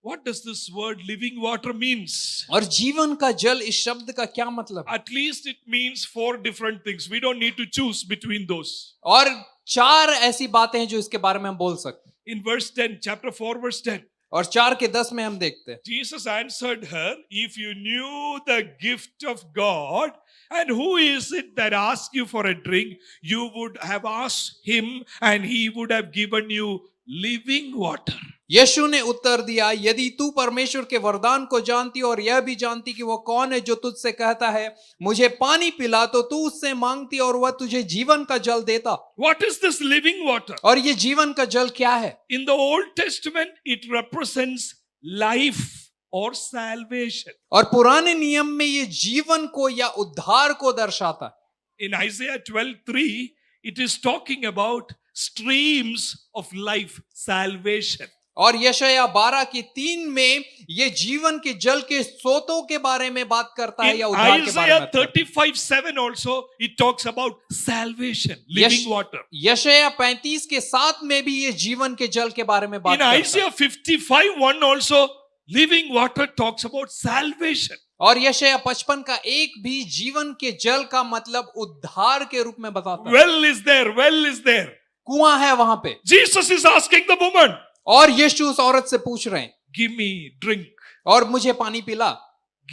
S1: What does this word living water means?
S2: और जीवन का जल इस शब्द का क्या मतलब है?
S1: At least it means 4 different things. We don't need to choose between those.
S2: और 4 ऐसी बातें हैं जो इसके बारे में हम बोल सकते हैं।
S1: In verse 10, chapter 4, verse 10,
S2: और 4 के 10 में हम देखते हैं,
S1: Jesus answered her, if you knew the gift of God, and who is it that asks you for a drink, you would have asked him, and he would have given you living water.
S2: यीशु ने उत्तर दिया, यदि तू परमेश्वर के वरदान को जानती और यह भी जानती कि वो कौन है जो तुझसे कहता है मुझे पानी पिला, तो तू उससे मांगती और वह तुझे जीवन का जल देता।
S1: What is this living water?
S2: और ये जीवन का जल क्या है?
S1: In the Old Testament, it represents life or salvation.
S2: और पुराने नियम में ये जीवन को या उद्धार को दर्शाता है।
S1: In Isaiah 12:3, it is talking about streams of life, salvation.
S2: और यशायाह 12:3 में ये जीवन के जल के स्रोतों के बारे में बात करता है
S1: In
S2: या उद्धार के बारे
S1: Isaiah
S2: में।
S1: 35:7 also, it talks about salvation, living water.
S2: यशायाह 35:7 में भी ये जीवन के जल के बारे में बात
S1: In
S2: करता है।
S1: Isaiah 55:1 also, living water talks about salvation.
S2: और यशायाह 55:1 भी जीवन के जल का मतलब उद्धार के रूप में बताता है।
S1: Well is there, well is there.
S2: कुआं है वहां पे,
S1: Jesus is asking the woman,
S2: और यीशु उस औरत से पूछ रहे हैं,
S1: give me drink,
S2: और मुझे पानी पिला,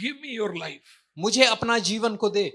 S1: give me your life.
S2: मुझे अपना जीवन को दे,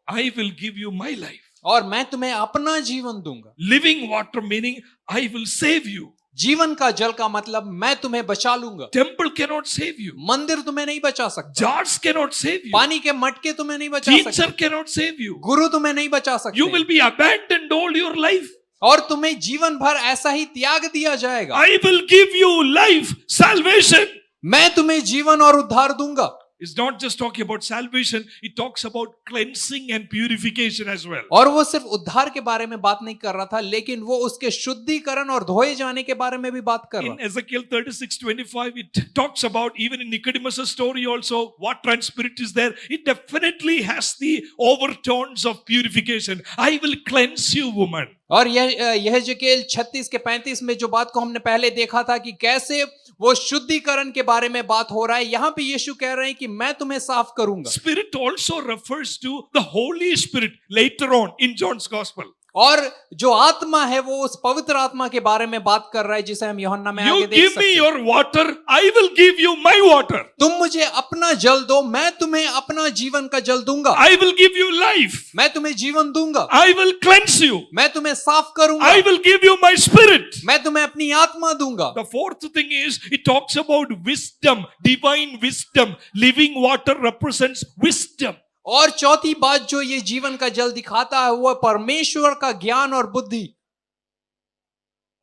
S1: I will give you my life.
S2: और मैं तुम्हें अपना जीवन दूंगा।
S1: Living water meaning I will save you.
S2: जीवन का जल का मतलब मैं तुम्हें बचा लूंगा।
S1: Temple cannot save you.
S2: मंदिर तुम्हें नहीं बचा सकता,
S1: Jars cannot save you.
S2: पानी के मटके तुम्हें नहीं बचा
S1: Teacher
S2: सकते,
S1: cannot save you.
S2: गुरु तुम्हें नहीं बचा
S1: You will
S2: सकते,
S1: be abandoned all your life.
S2: और तुम्हें जीवन भर ऐसा ही त्याग दिया जाएगा।
S1: I will give you life, salvation.
S2: मैं तुम्हें जीवन और उद्धार दूंगा।
S1: It's not just talking about salvation, it talks about cleansing and purification as well.
S2: और वो सिर्फ उद्धार के बारे में बात नहीं कर रहा था, लेकिन वो उसके शुद्धिकरण और धोए जाने के बारे में भी बात कर रहा
S1: In Ezekiel 36:25, it talks about, even in Nicodemus' story also, water and spirit is there. It definitely has the overtones of purification. I will cleanse you, woman.
S2: और यह यहेजकेल 36 के 35 में जो बात को हमने पहले देखा था कि कैसे वो शुद्धिकरण के बारे में बात हो रहा है, यहां पे यीशु कह रहे हैं कि मैं तुम्हें साफ करूंगा।
S1: Spirit also refers to the Holy Spirit later on in John's Gospel.
S2: और जो आत्मा है वो उस पवित्र आत्मा के बारे में बात कर रहा है, जिसे हम यूहन्ना में आगे
S1: You
S2: देख
S1: give
S2: सकते
S1: me
S2: हैं।
S1: your water, I will give you my water.
S2: तुम मुझे अपना जल दो, मैं तुम्हें अपना जीवन का जल दूंगा।
S1: I will give you life.
S2: मैं तुम्हें जीवन दूंगा,
S1: I will cleanse you.
S2: मैं तुम्हें साफ करूंगा,
S1: I will give you my spirit.
S2: मैं तुम्हें अपनी आत्मा दूंगा।
S1: The fourth thing is, it talks about wisdom, divine wisdom. Living water represents wisdom.
S2: और चौथी बात जो ये जीवन का जल दिखाता है वो परमेश्वर का ज्ञान और बुद्धि।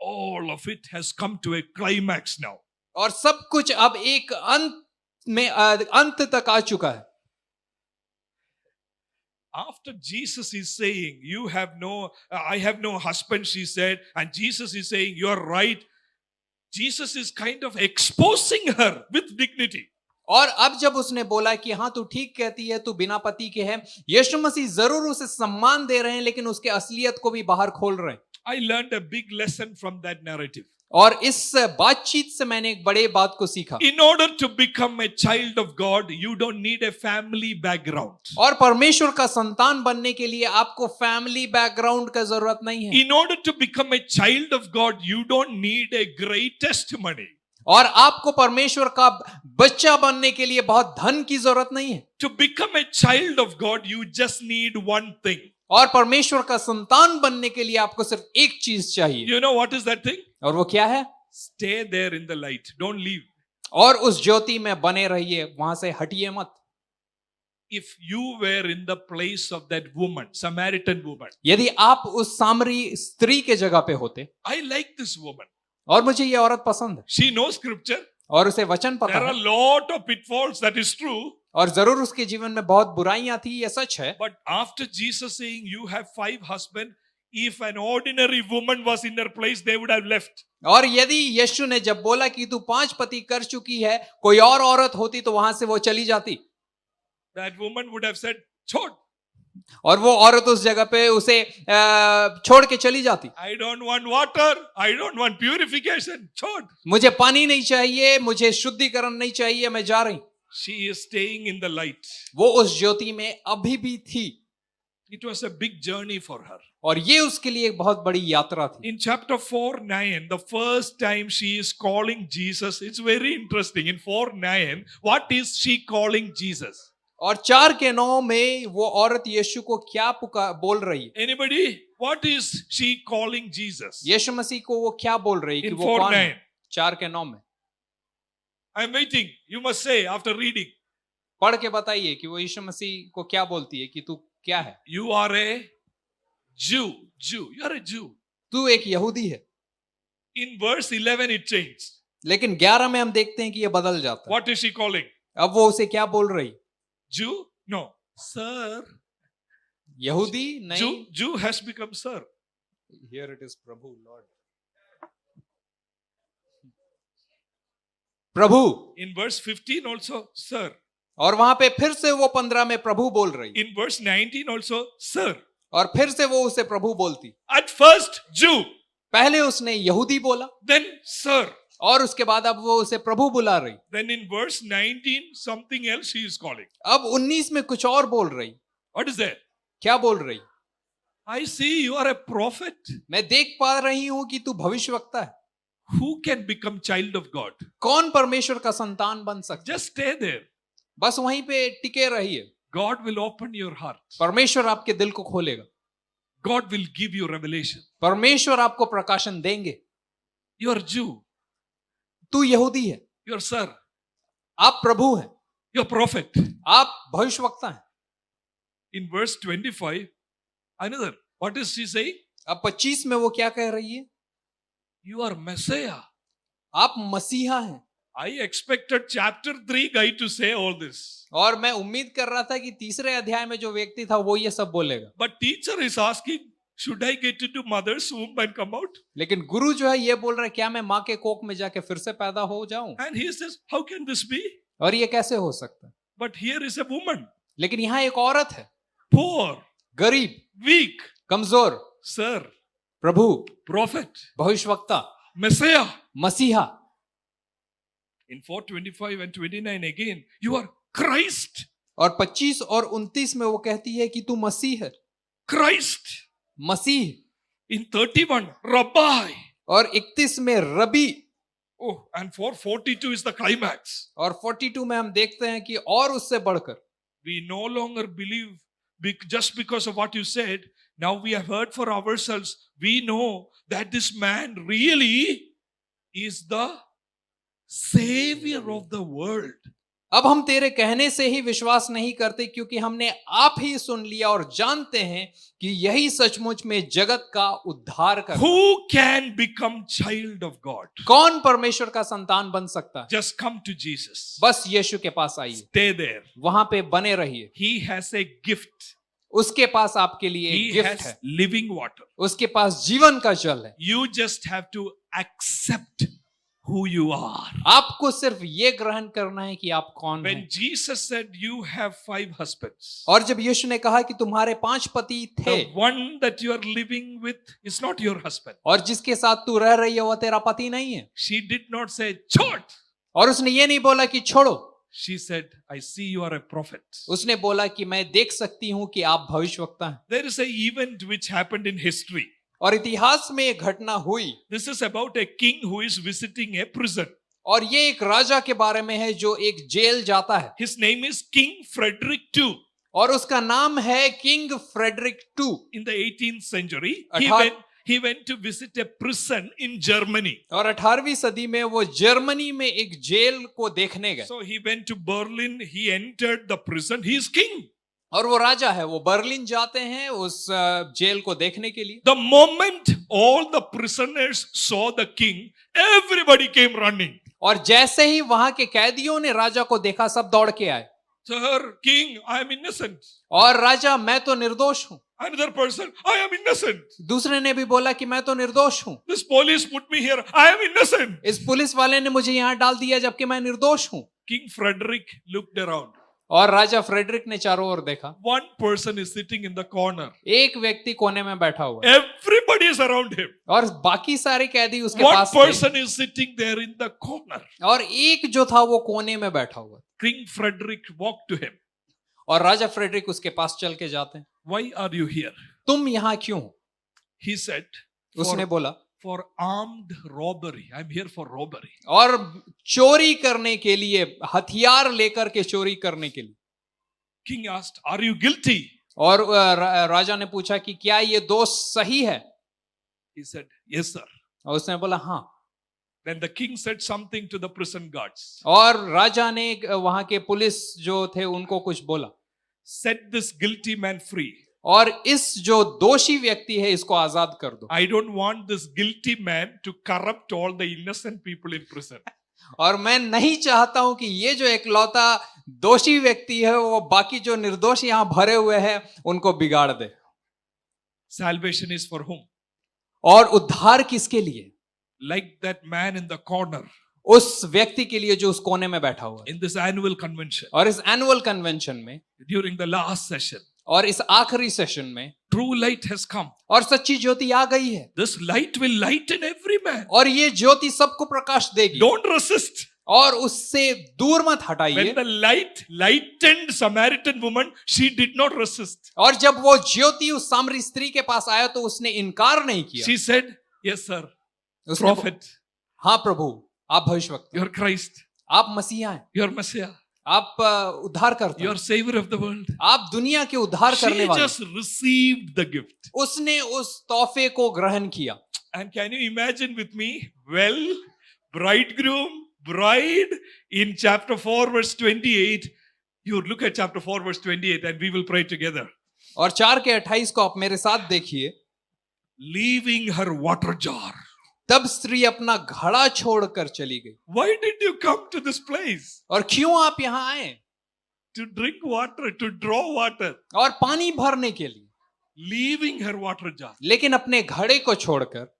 S1: all of it has come to a climax now.
S2: और सब कुछ अब एक अंत तक आ चुका है.
S1: After Jesus is saying, I have no husband, she said, and Jesus is saying, you're right. Jesus is kind of exposing her with dignity.
S2: और अब जब उसने बोला कि हाँ तू ठीक कहती है, तू बिना पति के है, यीशु मसीह जरूर उसे सम्मान दे रहे हैं लेकिन उसके असलियत को भी बाहर खोल रहे हैं.
S1: I learned a big lesson from that narrative.
S2: और इस बातचीत से मैंने एक बड़े बात को सीखा.
S1: In order to become a child of God, you don't need a family background.
S2: और परमेश्वर का संतान बनने के लिए आपको फैमिली बैकग्राउंड का जरूरत नहीं है.
S1: In order to become a child of God, you don't need a great testimony.
S2: और आपको परमेश्वर का बच्चा बनने के लिए बहुत धन की जरूरत नहीं है.
S1: To become a child of God, you just need one thing.
S2: और परमेश्वर का संतान बनने के लिए आपको सिर्फ एक चीज चाहिए.
S1: You know what is that thing?
S2: और वो क्या है?
S1: Stay there in the light. Don't leave.
S2: और उस ज्योति में बने रहिए, वहां से हटिए मत.
S1: If you were in the place of that woman, Samaritan woman,
S2: यदि आप उस सामरी स्त्री के जगह पे होते.
S1: I like this woman.
S2: और मुझे ये औरत पसंद है.
S1: She knows scripture.
S2: और उसे वचन पता
S1: There are
S2: है.
S1: a lot of pitfalls, that is true.
S2: और जरूर उसके जीवन में बहुत बुराइयां थी, ये सच है.
S1: But after Jesus saying, you have 5 husbands, if an ordinary woman was in her place, they would have left.
S2: और यदि यीशु ने जब बोला कि तू 5 पति कर चुकी है, कोई और औरत होती तो वहां से वो चली जाती.
S1: That woman would have said, छोड़.
S2: और वो औरत उस जगह पे उसे छोड़ के चली जाती.
S1: I don't want water. I don't want purification. छोड़.
S2: मुझे पानी नहीं चाहिए, मुझे शुद्धिकरण नहीं चाहिए, मैं जा रही.
S1: She is staying in the light.
S2: वो उस ज्योति में अभी भी थी.
S1: It was a big journey for her.
S2: और ये उसके लिए एक बहुत बड़ी यात्रा थी.
S1: In chapter 4:9, the first time she is calling Jesus, it's very interesting. In 4:9, what is she calling Jesus?
S2: और 4:9 में वो औरत यीशु को क्या बोल रही है?
S1: Anybody? What is she calling Jesus?
S2: यीशु मसीह को वो क्या बोल रही है कि
S1: In
S2: वो कौन है?
S1: 4:9.
S2: 4:9 में.
S1: I'm waiting. You must say after reading.
S2: पढ़ के बताइए कि वो यीशु मसीह को क्या बोलती है कि तू क्या है?
S1: You are a Jew. You are a Jew.
S2: तू एक यहूदी है.
S1: In verse 11 it changed.
S2: लेकिन 11 में हम देखते हैं कि ये बदल जाता है.
S1: What is she calling?
S2: अब वो उसे क्या बोल रही?
S1: Jew? No. Sir.
S2: यहूदी नहीं.
S1: Jew has become sir.
S2: Here it is Prabhu, Lord. Prabhu.
S1: In verse 15 also, sir.
S2: और वहां पे फिर से वो 15 में प्रभु बोल रही.
S1: In verse 19 also, sir.
S2: और फिर से वो उसे प्रभु बोलती.
S1: At first, Jew.
S2: पहले उसने यहूदी बोला.
S1: Then, sir.
S2: और उसके बाद अब वो उसे प्रभु बुला रही.
S1: Then in verse 19, something else she is calling.
S2: अब 19 में कुछ और बोल रही.
S1: What is that?
S2: क्या बोल रही?
S1: I see you are a prophet.
S2: मैं देख पा रही हूं कि तू भविष्यवक्ता है.
S1: Who can become child of God?
S2: कौन परमेश्वर का संतान बन सकता?
S1: Just stay there.
S2: बस वहीं पे टिके रहिए.
S1: God will open your heart.
S2: परमेश्वर आपके दिल को खोलेगा.
S1: God will give you revelation.
S2: परमेश्वर आपको प्रकाशन देंगे.
S1: You are Jew.
S2: तू यहूदी है.
S1: You are sir.
S2: आप प्रभु हैं.
S1: You are prophet.
S2: आप भविष्यवक्ता हैं.
S1: In verse 25, another. What is she saying?
S2: अब 25 में वो क्या कह रही है?
S1: You are Messiah.
S2: आप मसीहा हैं.
S1: I expected chapter 3 guy to say all this.
S2: और मैं उम्मीद कर रहा था कि तीसरे अध्याय में जो व्यक्ति था वो ये सब बोलेगा.
S1: But teacher is asking, should I get into mother's womb and come out?
S2: लेकिन गुरु जो है ये बोल रहा है क्या मैं माँ के कोख में जाके फिर से पैदा हो जाऊं?
S1: And he says, how can this be?
S2: और ये कैसे हो सकता है?
S1: But here is a woman.
S2: लेकिन यहाँ एक औरत है.
S1: Poor.
S2: गरीब.
S1: Weak.
S2: कमजोर.
S1: Sir.
S2: प्रभु.
S1: Prophet.
S2: भविष्यवक्ता.
S1: Messiah.
S2: मसीहा.
S1: In 4:25 and 29 again, you are Christ.
S2: और 25 और 29 में वो कहती है कि तू मसीह है.
S1: Christ.
S2: मसीह.
S1: In 31, Rabbi.
S2: और 31 में रबी.
S1: Oh, and 4:42 is the climax.
S2: और 42 में हम देखते हैं कि और उससे बढ़कर.
S1: We no longer believe just because of what you said. Now we have heard for ourselves. We know that this man really is the Savior of the world.
S2: अब हम तेरे कहने से ही विश्वास नहीं करते, क्योंकि हमने आप ही सुन लिया और जानते हैं कि यही सचमुच में जगत का उद्धार कर।
S1: Who can become child of God?
S2: कौन परमेश्वर का संतान बन सकता है?
S1: Just come to Jesus.
S2: बस यीशु के पास आइए,
S1: Stay there.
S2: वहां पे बने रहिए।
S1: He has a gift.
S2: उसके पास आपके लिए एक
S1: He
S2: गिफ्ट
S1: has
S2: है,
S1: living water.
S2: उसके पास जीवन का जल है।
S1: You just have to accept who you are.
S2: आपको सिर्फ ये ग्रहण करना है कि आप कौन
S1: When
S2: हैं।
S1: Jesus said, You have 5 husbands,
S2: और जब यीशु ने कहा कि तुम्हारे 5 पति थे,
S1: the one that you are living with is not your husband.
S2: और जिसके साथ तू रह रही है वह तेरा पति नहीं है।
S1: She did not say, Chod.
S2: और उसने ये नहीं बोला कि छोड़ो,
S1: She said, I see you are a prophet.
S2: उसने बोला कि मैं देख सकती हूं कि आप भविष्यवक्ता हैं।
S1: There is an event which happened in history.
S2: और इतिहास में एक घटना हुई,
S1: This is about a king who is visiting a prison.
S2: और ये एक राजा के बारे में है जो एक जेल जाता है,
S1: His name is King Frederick II.
S2: और उसका नाम है King Frederick II।
S1: In the 18th century,
S2: अठारह-
S1: he went to visit a prison in Germany.
S2: और 18वीं सदी में वो जर्मनी में एक जेल को देखने गए।
S1: So he went to Berlin, he entered the prison, he is king.
S2: और वो राजा है, वो बर्लिन जाते हैं उस जेल को देखने के लिए।
S1: The moment all the prisoners saw the king, everybody came running.
S2: और जैसे ही वहां के कैदियों ने राजा को देखा, सब दौड़ के आए।
S1: Sir, king, I am innocent.
S2: और राजा, मैं तो निर्दोष हूं।
S1: Another person, I am innocent.
S2: दूसरे ने भी बोला कि मैं तो निर्दोष हूं।
S1: This police put me here, I am innocent.
S2: इस पुलिस वाले ने मुझे यहां डाल दिया जबकि मैं निर्दोष हूं।
S1: King Frederick looked around.
S2: और राजा फ्रेडरिक ने चारों ओर देखा,
S1: One person is sitting in the corner.
S2: एक व्यक्ति कोने में बैठा हुआ है
S1: Everybody is around him.
S2: और बाकी सारे कैदी उसके
S1: One
S2: पास थे।
S1: person is sitting there in the corner.
S2: और एक जो था वो कोने में बैठा हुआ।
S1: King Frederick walked to him.
S2: और राजा फ्रेडरिक उसके पास चल के जाते हैं।
S1: Why are you here?
S2: तुम यहाँ क्यों हो?
S1: He said,
S2: उसने बोला,
S1: for armed robbery. I'm here for robbery.
S2: और चोरी करने के लिए, हथियार लेकर के चोरी करने के लिए।
S1: King asked, are you guilty?
S2: और राजा ने पूछा कि क्या ये दोष सही है?
S1: He said, yes, sir.
S2: और उसने बोला हाँ।
S1: Then the king said something to the prison guards.
S2: और राजा ने वहां के पुलिस जो थे उनको कुछ बोला,
S1: Set this guilty man free.
S2: और इस जो दोषी व्यक्ति है इसको आजाद कर दो।
S1: I don't want this guilty man to corrupt all the innocent people in prison.
S2: और मैं नहीं चाहता हूं कि ये जो एकलौता दोषी व्यक्ति है वो बाकी जो निर्दोष यहां भरे हुए हैं उनको बिगाड़ दे।
S1: Salvation is for whom?
S2: और उद्धार किसके लिए?
S1: Like that man in the corner
S2: उस व्यक्ति के लिए जो उस कोने में बैठा हुआ है।
S1: in this annual convention.
S2: और इस एनुअल कन्वेंशन में,
S1: During the last session,
S2: और इस आखिरी सेशन में,
S1: true light has come.
S2: और सच्ची ज्योति आ गई है।
S1: This light will lighten every man.
S2: और ये ज्योति सबको प्रकाश देगी।
S1: Don't resist.
S2: और उससे दूर मत हटाइए।
S1: When the light lightened Samaritan woman, she did not resist.
S2: और जब वो ज्योति उस सामरी स्त्री के पास आया तो उसने इनकार नहीं किया।
S1: She said, yes, sir.
S2: उसने
S1: Prophet,
S2: हाँ प्रभु, आप भविष्यवक्ता,
S1: you're Christ.
S2: आप मसीहा हैं,
S1: You're Messiah.
S2: आप उद्धार करते
S1: You're
S2: हैं,
S1: savior of the world.
S2: आप दुनिया के उद्धार करने
S1: She
S2: वाले।
S1: just received the gift.
S2: उसने उस तोहफे को ग्रहण किया।
S1: And can you imagine with me? Well, bridegroom, bride, in chapter 4, verse 28. You look at chapter 4, verse 28, and we will pray together.
S2: और 4:28 को आप मेरे साथ देखिए।
S1: Leaving her water jar.
S2: तब स्त्री अपना घड़ा छोड़कर चली गई।
S1: Why did you come to this place?
S2: और क्यों आप यहाँ आए?
S1: To drink water, to draw water.
S2: और पानी भरने के लिए।
S1: Leaving her water jar.
S2: लेकिन अपने घड़े को छोड़कर।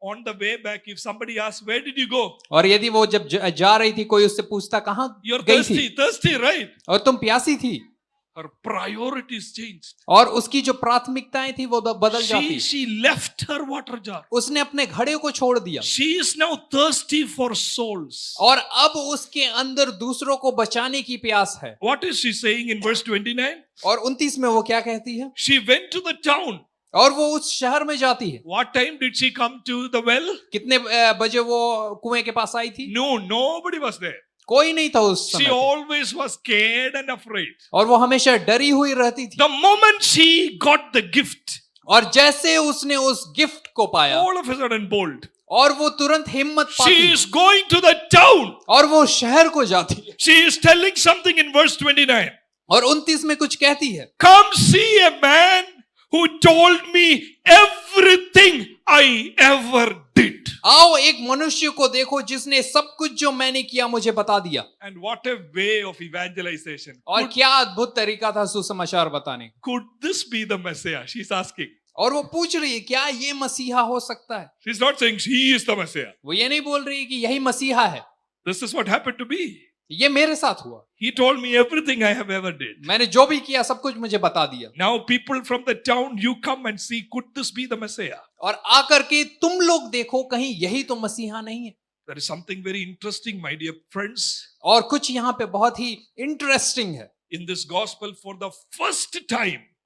S1: On the way back, if somebody asks, where did you go?
S2: और यदि वो जब जा रही थी, कोई उससे पूछता कहाँ
S1: You're
S2: गई
S1: thirsty,
S2: थी?
S1: thirsty, right?
S2: और तुम प्यासी थी।
S1: Her priorities changed.
S2: और उसकी जो प्राथमिकताएं थी वो बदल जाती।
S1: She left her water jar.
S2: उसने अपने घड़े को छोड़ दिया।
S1: She is now thirsty for souls.
S2: और अब उसके अंदर दूसरों को बचाने की प्यास है।
S1: What is she saying in verse 29?
S2: और 29 में वो क्या कहती है?
S1: She went to the town.
S2: और वो उस शहर में जाती है।
S1: What time did she come to the well?
S2: कितने बजे वो कुएं के पास आई थी?
S1: No, nobody was there.
S2: कोई नहीं था उस
S1: She
S2: समय।
S1: always was scared and afraid.
S2: और वो हमेशा डरी हुई रहती थी।
S1: The moment she got the gift,
S2: और जैसे उसने उस गिफ्ट को पाया,
S1: all of a sudden bold.
S2: और वो तुरंत हिम्मत पाती
S1: She
S2: है
S1: is going to the town.
S2: और वो शहर को जाती है
S1: She is telling something in verse 29.
S2: और 29 में कुछ कहती है,
S1: Come see a man who told me everything I ever did.
S2: आओ एक मनुष्य को देखो जिसने सब कुछ जो मैंने किया मुझे बता दिया।
S1: And what a way of evangelization.
S2: और क्या अद्भुत तरीका था सुसमाचार बताने का।
S1: Could this be the Messiah? She's asking.
S2: और वो पूछ रही है क्या ये मसीहा हो सकता है।
S1: She's not saying he is the Messiah.
S2: वो ये नहीं बोल रही है कि यही मसीहा है,
S1: This is what happened to me.
S2: ये मेरे साथ हुआ,
S1: He told me everything I have ever did.
S2: मैंने जो भी किया सब कुछ मुझे बता दिया।
S1: Now people from the town, you come and see, could this be the Messiah?
S2: और आकर के तुम लोग देखो कहीं यही तो मसीहा नहीं है।
S1: There is something very interesting, my dear friends.
S2: और कुछ यहाँ पे बहुत ही इंटरेस्टिंग है।
S1: In this gospel, for the first time,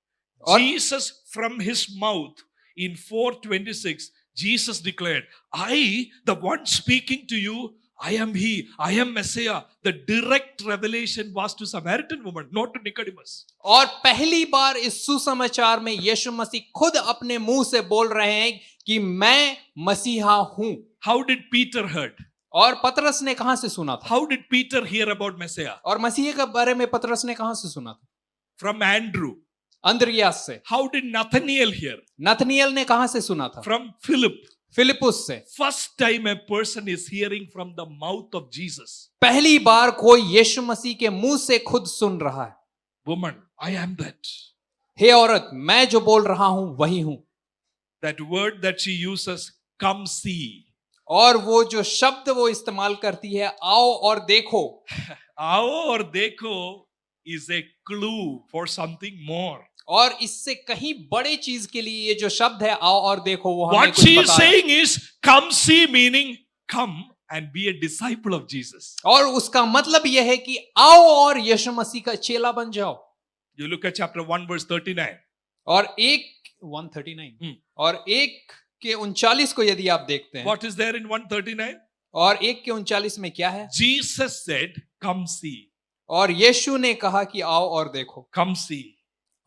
S2: और-
S1: Jesus from his mouth in 4:26, Jesus declared, I, the one speaking to you, I am he, I am Messiah. The direct revelation was to Samaritan woman, not to Nicodemus.
S2: और पहली बार इस सुसमाचार में यीशु मसीह खुद अपने मुंह से बोल रहे हैं कि मैं मसीहा हूं।
S1: How did Peter heard?
S2: और पतरस ने कहां से सुना था?
S1: How did Peter hear about Messiah?
S2: और मसीह के बारे में पतरस ने कहां से सुना था?
S1: From Andrew.
S2: अंद्रियास से।
S1: How did Nathaniel hear?
S2: नथनिएल ने कहां से सुना था?
S1: From Philip.
S2: फिलिपुस से।
S1: First time a person is hearing from the mouth of Jesus.
S2: पहली बार कोई यीशु मसीह के मुंह से खुद सुन रहा है।
S1: Woman, I am that.
S2: हे औरत, मैं जो बोल रहा हूं वही हूं।
S1: That word that she uses, come see.
S2: और वो जो शब्द वो इस्तेमाल करती है, आओ और देखो।
S1: आओ और देखो is a clue for something more.
S2: और इससे कहीं बड़े चीज के लिए ये जो शब्द है आओ और देखो वो हमें
S1: What
S2: कुछ
S1: she is
S2: बता रहा है।
S1: saying is, come see, meaning come and be a disciple of Jesus.
S2: और उसका मतलब यह है कि आओ और यीशु मसीह का चेला बन जाओ।
S1: You look at chapter 1 verse 39.
S2: और 139 और 1 के 39 को यदि आप देखते हैं,
S1: What is there in 139?
S2: और 1 के 39 में क्या है?
S1: Jesus said, come see.
S2: और यीशु ने कहा कि आओ और देखो,
S1: Come see.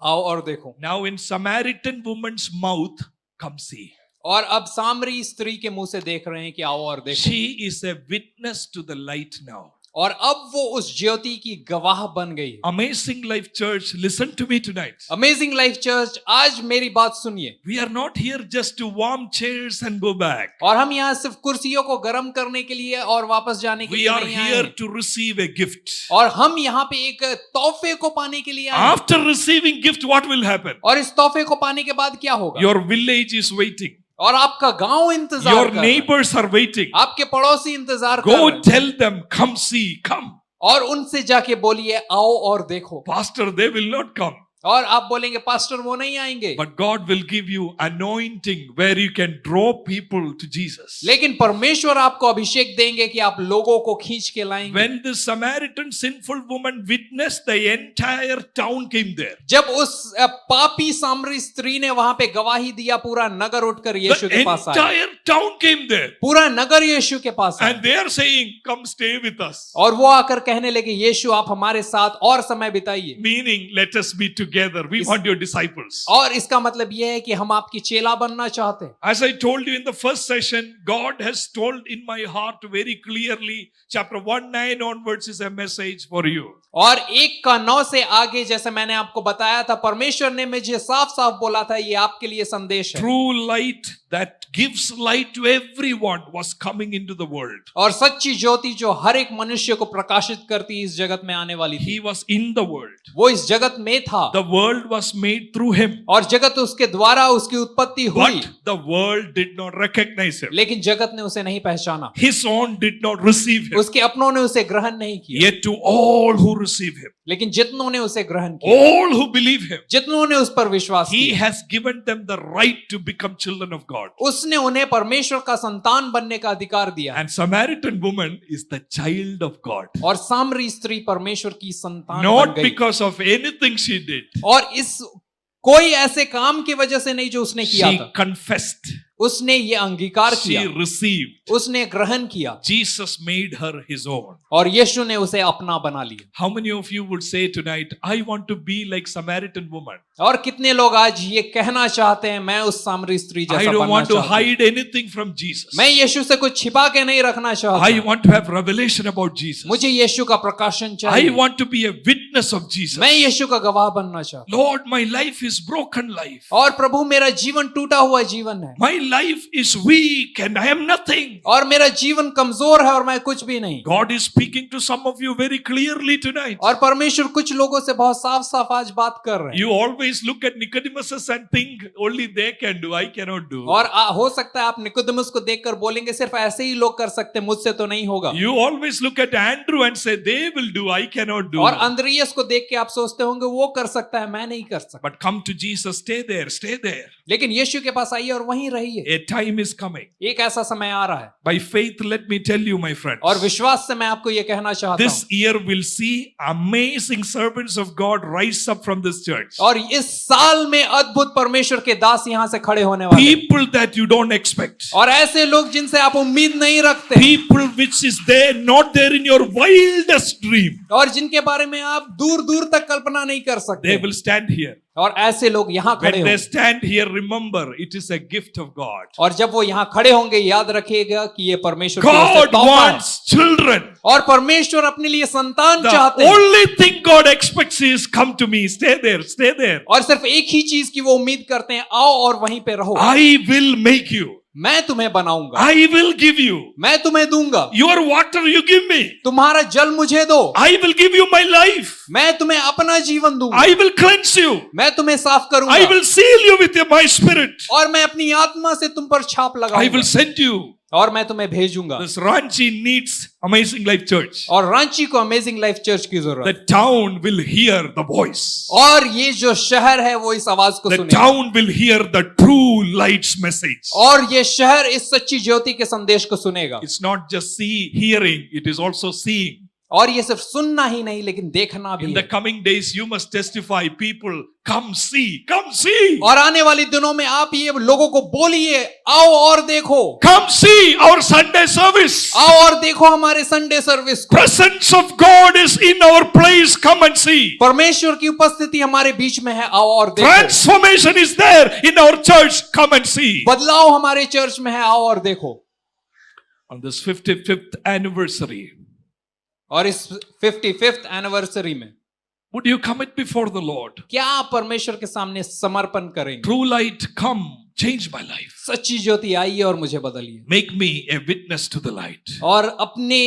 S2: आओ और देखो।
S1: Now in Samaritan woman's mouth, come see.
S2: और अब सामरी स्त्री के मुंह से देख रहे हैं कि आओ और देखो।
S1: She is a witness to the light now.
S2: और अब वो उस ज्योति की गवाह बन गई है।
S1: Amazing Life Church, listen to me tonight.
S2: Amazing life church, आज मेरी बात सुनिए।
S1: We are not here just to warm chairs and go back.
S2: और हम यहाँ सिर्फ कुर्सियों को गर्म करने के लिए और वापस जाने के
S1: We
S2: लिए
S1: are
S2: नहीं आए
S1: here
S2: हैं।
S1: to receive a gift.
S2: और हम यहाँ पे एक तोहफे को पाने के लिए आए हैं।
S1: After receiving gift, what will happen?
S2: और इस तोहफे को पाने के बाद क्या होगा?
S1: Your village is waiting.
S2: और आपका गांव इंतजार
S1: Your
S2: कर रहा है।
S1: neighbors are waiting.
S2: आपके पड़ोसी इंतजार कर
S1: Go
S2: रहे हैं।
S1: tell them, come see, come.
S2: और उनसे जाके बोलिए आओ और देखो।
S1: Pastor, they will not come.
S2: और आप बोलेंगे पास्टर वो नहीं आएंगे,
S1: But God will give you anointing where you can draw people to Jesus.
S2: लेकिन परमेश्वर आपको अभिषेक देंगे कि आप लोगों को खींच के लाएंगे।
S1: When the Samaritan sinful woman witnessed, the entire town came there.
S2: जब उस पापी सामरी स्त्री ने वहां पे गवाही दिया, पूरा नगर उठकर यीशु
S1: The
S2: के पास आया।
S1: entire town came there.
S2: पूरा नगर यीशु के पास आया।
S1: And they are saying, come stay with us.
S2: और वो आकर कहने लगे यीशु आप हमारे साथ और समय बिताइए।
S1: Meaning, let us be together. We want your disciples.
S2: और इसका मतलब यह है कि हम आपकी चेला बनना चाहते हैं।
S1: As I told you in the first session, God has told in my heart very clearly, chapter 1:9 onwards is a message for you.
S2: और 1:9 से आगे जैसे मैंने आपको बताया था, परमेश्वर ने मुझे साफ साफ बोला था ये आपके लिए संदेश है।
S1: True light that gives light to everyone was coming into the world.
S2: और सच्ची ज्योति जो हर एक मनुष्य को प्रकाशित करती इस जगत में आने वाली थी।
S1: He was in the world.
S2: वो इस जगत में था।
S1: The world was made through him.
S2: और जगत उसके द्वारा उसकी उत्पत्ति हुई,
S1: But the world did not recognize him.
S2: लेकिन जगत ने उसे नहीं पहचाना।
S1: His own did not receive him.
S2: उसके अपनों ने उसे ग्रहण नहीं किया,
S1: Yet to all who receive him,
S2: लेकिन जितनों ने उसे ग्रहण किया,
S1: all who believe him,
S2: जितनों ने उस पर विश्वास
S1: he
S2: किया,
S1: has given them the right to become children of God.
S2: उसने उन्हें परमेश्वर का संतान बनने का अधिकार दिया।
S1: And Samaritan woman is the child of God.
S2: और सामरी स्त्री परमेश्वर की संतान बन
S1: Not
S2: गई।
S1: because of anything she did.
S2: और इस कोई ऐसे काम की वजह से नहीं जो उसने किया
S1: She
S2: था,
S1: confessed.
S2: उसने ये अंगीकार
S1: She
S2: किया,
S1: received.
S2: उसने ग्रहण किया
S1: Jesus made her his own.
S2: और यीशु ने उसे अपना बना लिया।
S1: How many of you would say tonight, I want to be like Samaritan woman?
S2: और कितने लोग आज ये कहना चाहते हैं, मैं उस सामरी स्त्री
S1: I
S2: जैसा
S1: don't
S2: बनना
S1: want to
S2: चाहता हूं।
S1: hide anything from Jesus.
S2: मैं यीशु से कुछ छिपा के नहीं रखना चाहता।
S1: I want to have revelation about Jesus.
S2: मुझे यीशु का प्रकाशन
S1: I
S2: चाहिए।
S1: want to be a witness of Jesus.
S2: मैं यीशु का गवाह बनना चाहता
S1: Lord, my life is broken life.
S2: हूं। और प्रभु मेरा जीवन टूटा हुआ जीवन है
S1: My life is weak and I am nothing.
S2: और मेरा जीवन कमजोर है और मैं कुछ भी नहीं।
S1: God is speaking to some of you very clearly tonight.
S2: और परमेश्वर कुछ लोगों से बहुत साफ साफ आज बात कर रहे हैं।
S1: You always look at Nicodemus and think only they can do, I cannot do.
S2: और हो सकता है आप निकोदेमुस को देखकर बोलेंगे सिर्फ ऐसे ही लोग कर सकते हैं, मुझसे तो नहीं होगा।
S1: You always look at Andrew and say they will do, I cannot do.
S2: और अंद्रियस को देख के आप सोचते होंगे वो कर सकता है, मैं नहीं कर सकता।
S1: But come to Jesus, stay there, stay there.
S2: लेकिन यीशु के पास आइए और वहीं रहिए।
S1: A time is coming.
S2: एक ऐसा समय आ रहा है
S1: By faith, let me tell you, my friends.
S2: और विश्वास से मैं आपको ये कहना चाहता
S1: This
S2: हूँ,
S1: year we'll see amazing servants of God rise up from this church.
S2: और इस साल में अद्भुत परमेश्वर के दास यहाँ से खड़े होने वाले हैं।
S1: People that you don't expect.
S2: और ऐसे लोग जिनसे आप उम्मीद नहीं रखते,
S1: People which is there, not there in your wildest dream.
S2: और जिनके बारे में आप दूर दूर तक कल्पना नहीं कर
S1: They
S2: सकते,
S1: will stand here.
S2: और ऐसे लोग यहाँ खड़े
S1: When they
S2: होंगे।
S1: stand here, remember, it is a gift of God.
S2: और जब वो यहाँ खड़े होंगे याद रखिएगा कि ये परमेश्वर की ओर से
S1: God
S2: तोहफा है।
S1: wants children.
S2: और परमेश्वर अपने लिए संतान
S1: The
S2: चाहते हैं।
S1: only thing God expects is come to me, stay there, stay there.
S2: और सिर्फ एक ही चीज की वो उम्मीद करते हैं, आओ और वहीं पे रहो।
S1: I will make you.
S2: मैं तुम्हें बनाऊंगा,
S1: I will give you.
S2: मैं तुम्हें दूंगा,
S1: Your water you give me.
S2: तुम्हारा जल मुझे दो,
S1: I will give you my life.
S2: मैं तुम्हें अपना जीवन दूंगा,
S1: I will cleanse you.
S2: मैं तुम्हें साफ
S1: I
S2: करूंगा,
S1: will seal you with my spirit.
S2: और मैं अपनी आत्मा से तुम पर छाप
S1: I will
S2: लगाऊंगा,
S1: send you.
S2: और मैं तुम्हें भेजूंगा।
S1: This Ranchi needs Amazing Life Church.
S2: और रांची को अमेजिंग लाइफ चर्च की
S1: The
S2: जरूरत,
S1: town will hear the voice.
S2: और ये जो शहर है वो इस आवाज को
S1: The
S2: सुनेगा,
S1: town will hear the true light's message.
S2: और ये शहर इस सच्ची ज्योति के संदेश को सुनेगा।
S1: It's not just hearing, it is also seeing.
S2: और ये सिर्फ सुनना ही नहीं लेकिन देखना भी
S1: In
S2: है।
S1: the coming days, you must testify. People, come see, come see.
S2: और आने वाले दिनों में आप ये लोगों को बोलिए, आओ और देखो,
S1: Come see our Sunday service.
S2: आओ और देखो हमारे संडे सर्विस को।
S1: Presence of God is in our place. Come and see.
S2: परमेश्वर की उपस्थिति हमारे बीच में है, आओ और देखो।
S1: Transformation is there in our church. Come and see.
S2: बदलाव हमारे चर्च में है, आओ और देखो।
S1: On this 55th anniversary,
S2: और इस 55th एनिवर्सरी में
S1: would you commit before the Lord?
S2: क्या आप परमेश्वर के सामने समर्पण करेंगे?
S1: True light, come, change my life.
S2: सच्ची ज्योति आइए और मुझे बदलिए,
S1: Make me a witness to the light.
S2: और अपने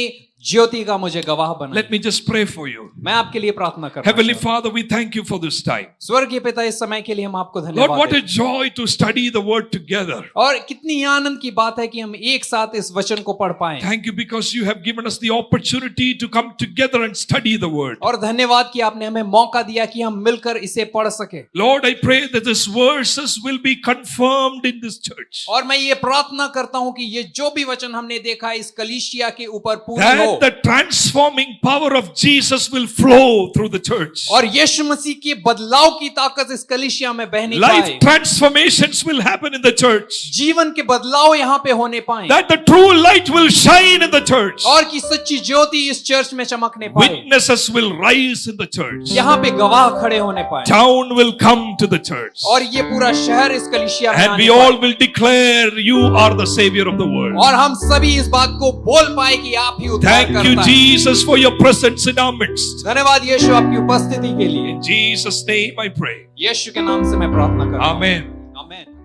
S2: ज्योति का मुझे गवाह बनाइए।
S1: Let me just pray for you.
S2: मैं आपके लिए प्रार्थना करता
S1: Heavenly
S2: हूं।
S1: Father, we thank you for this time.
S2: स्वर्गीय पिता, इस समय के लिए हम आपको
S1: Lord,
S2: धन्यवाद
S1: what a
S2: देते
S1: joy to study the word together.
S2: हैं। और कितनी आनंद की बात है कि हम एक साथ इस वचन को पढ़ पाएं।
S1: Thank you because you have given us the opportunity to come together and study the word.
S2: और धन्यवाद कि आपने हमें मौका दिया कि हम मिलकर इसे पढ़ सके।
S1: Lord, I pray that these verses will be confirmed in this church.
S2: और मैं ये प्रार्थना करता हूं कि ये जो भी वचन हमने देखा इस कलीसिया के ऊपर पूरी हो,
S1: That the transforming power of Jesus will flow through the church.
S2: और यीशु मसीह के बदलाव की ताकत इस कलीसिया में बहने
S1: Life
S2: पाए,
S1: transformations will happen in the church.
S2: जीवन के बदलाव यहाँ पे होने पाए,
S1: That the true light will shine in the church.
S2: और कि सच्ची ज्योति इस चर्च में चमकने पाए,
S1: Witnesses will rise in the church.
S2: यहाँ पे गवाह खड़े होने पाए,
S1: Town will come to the church.
S2: और ये पूरा शहर इस कलीसिया में
S1: And
S2: आने
S1: we
S2: पाए,
S1: all will declare you are the savior of the world.
S2: और हम सभी इस बात को बोल पाए कि आप ही उद्धार
S1: Thank you,
S2: करता है।
S1: Jesus, for your presence in our midst.
S2: धन्यवाद यीशु आपकी उपस्थिति के लिए।
S1: In Jesus' name I pray.
S2: यीशु के नाम से मैं प्रार्थना करता हूं।
S1: Amen.
S2: आमीन।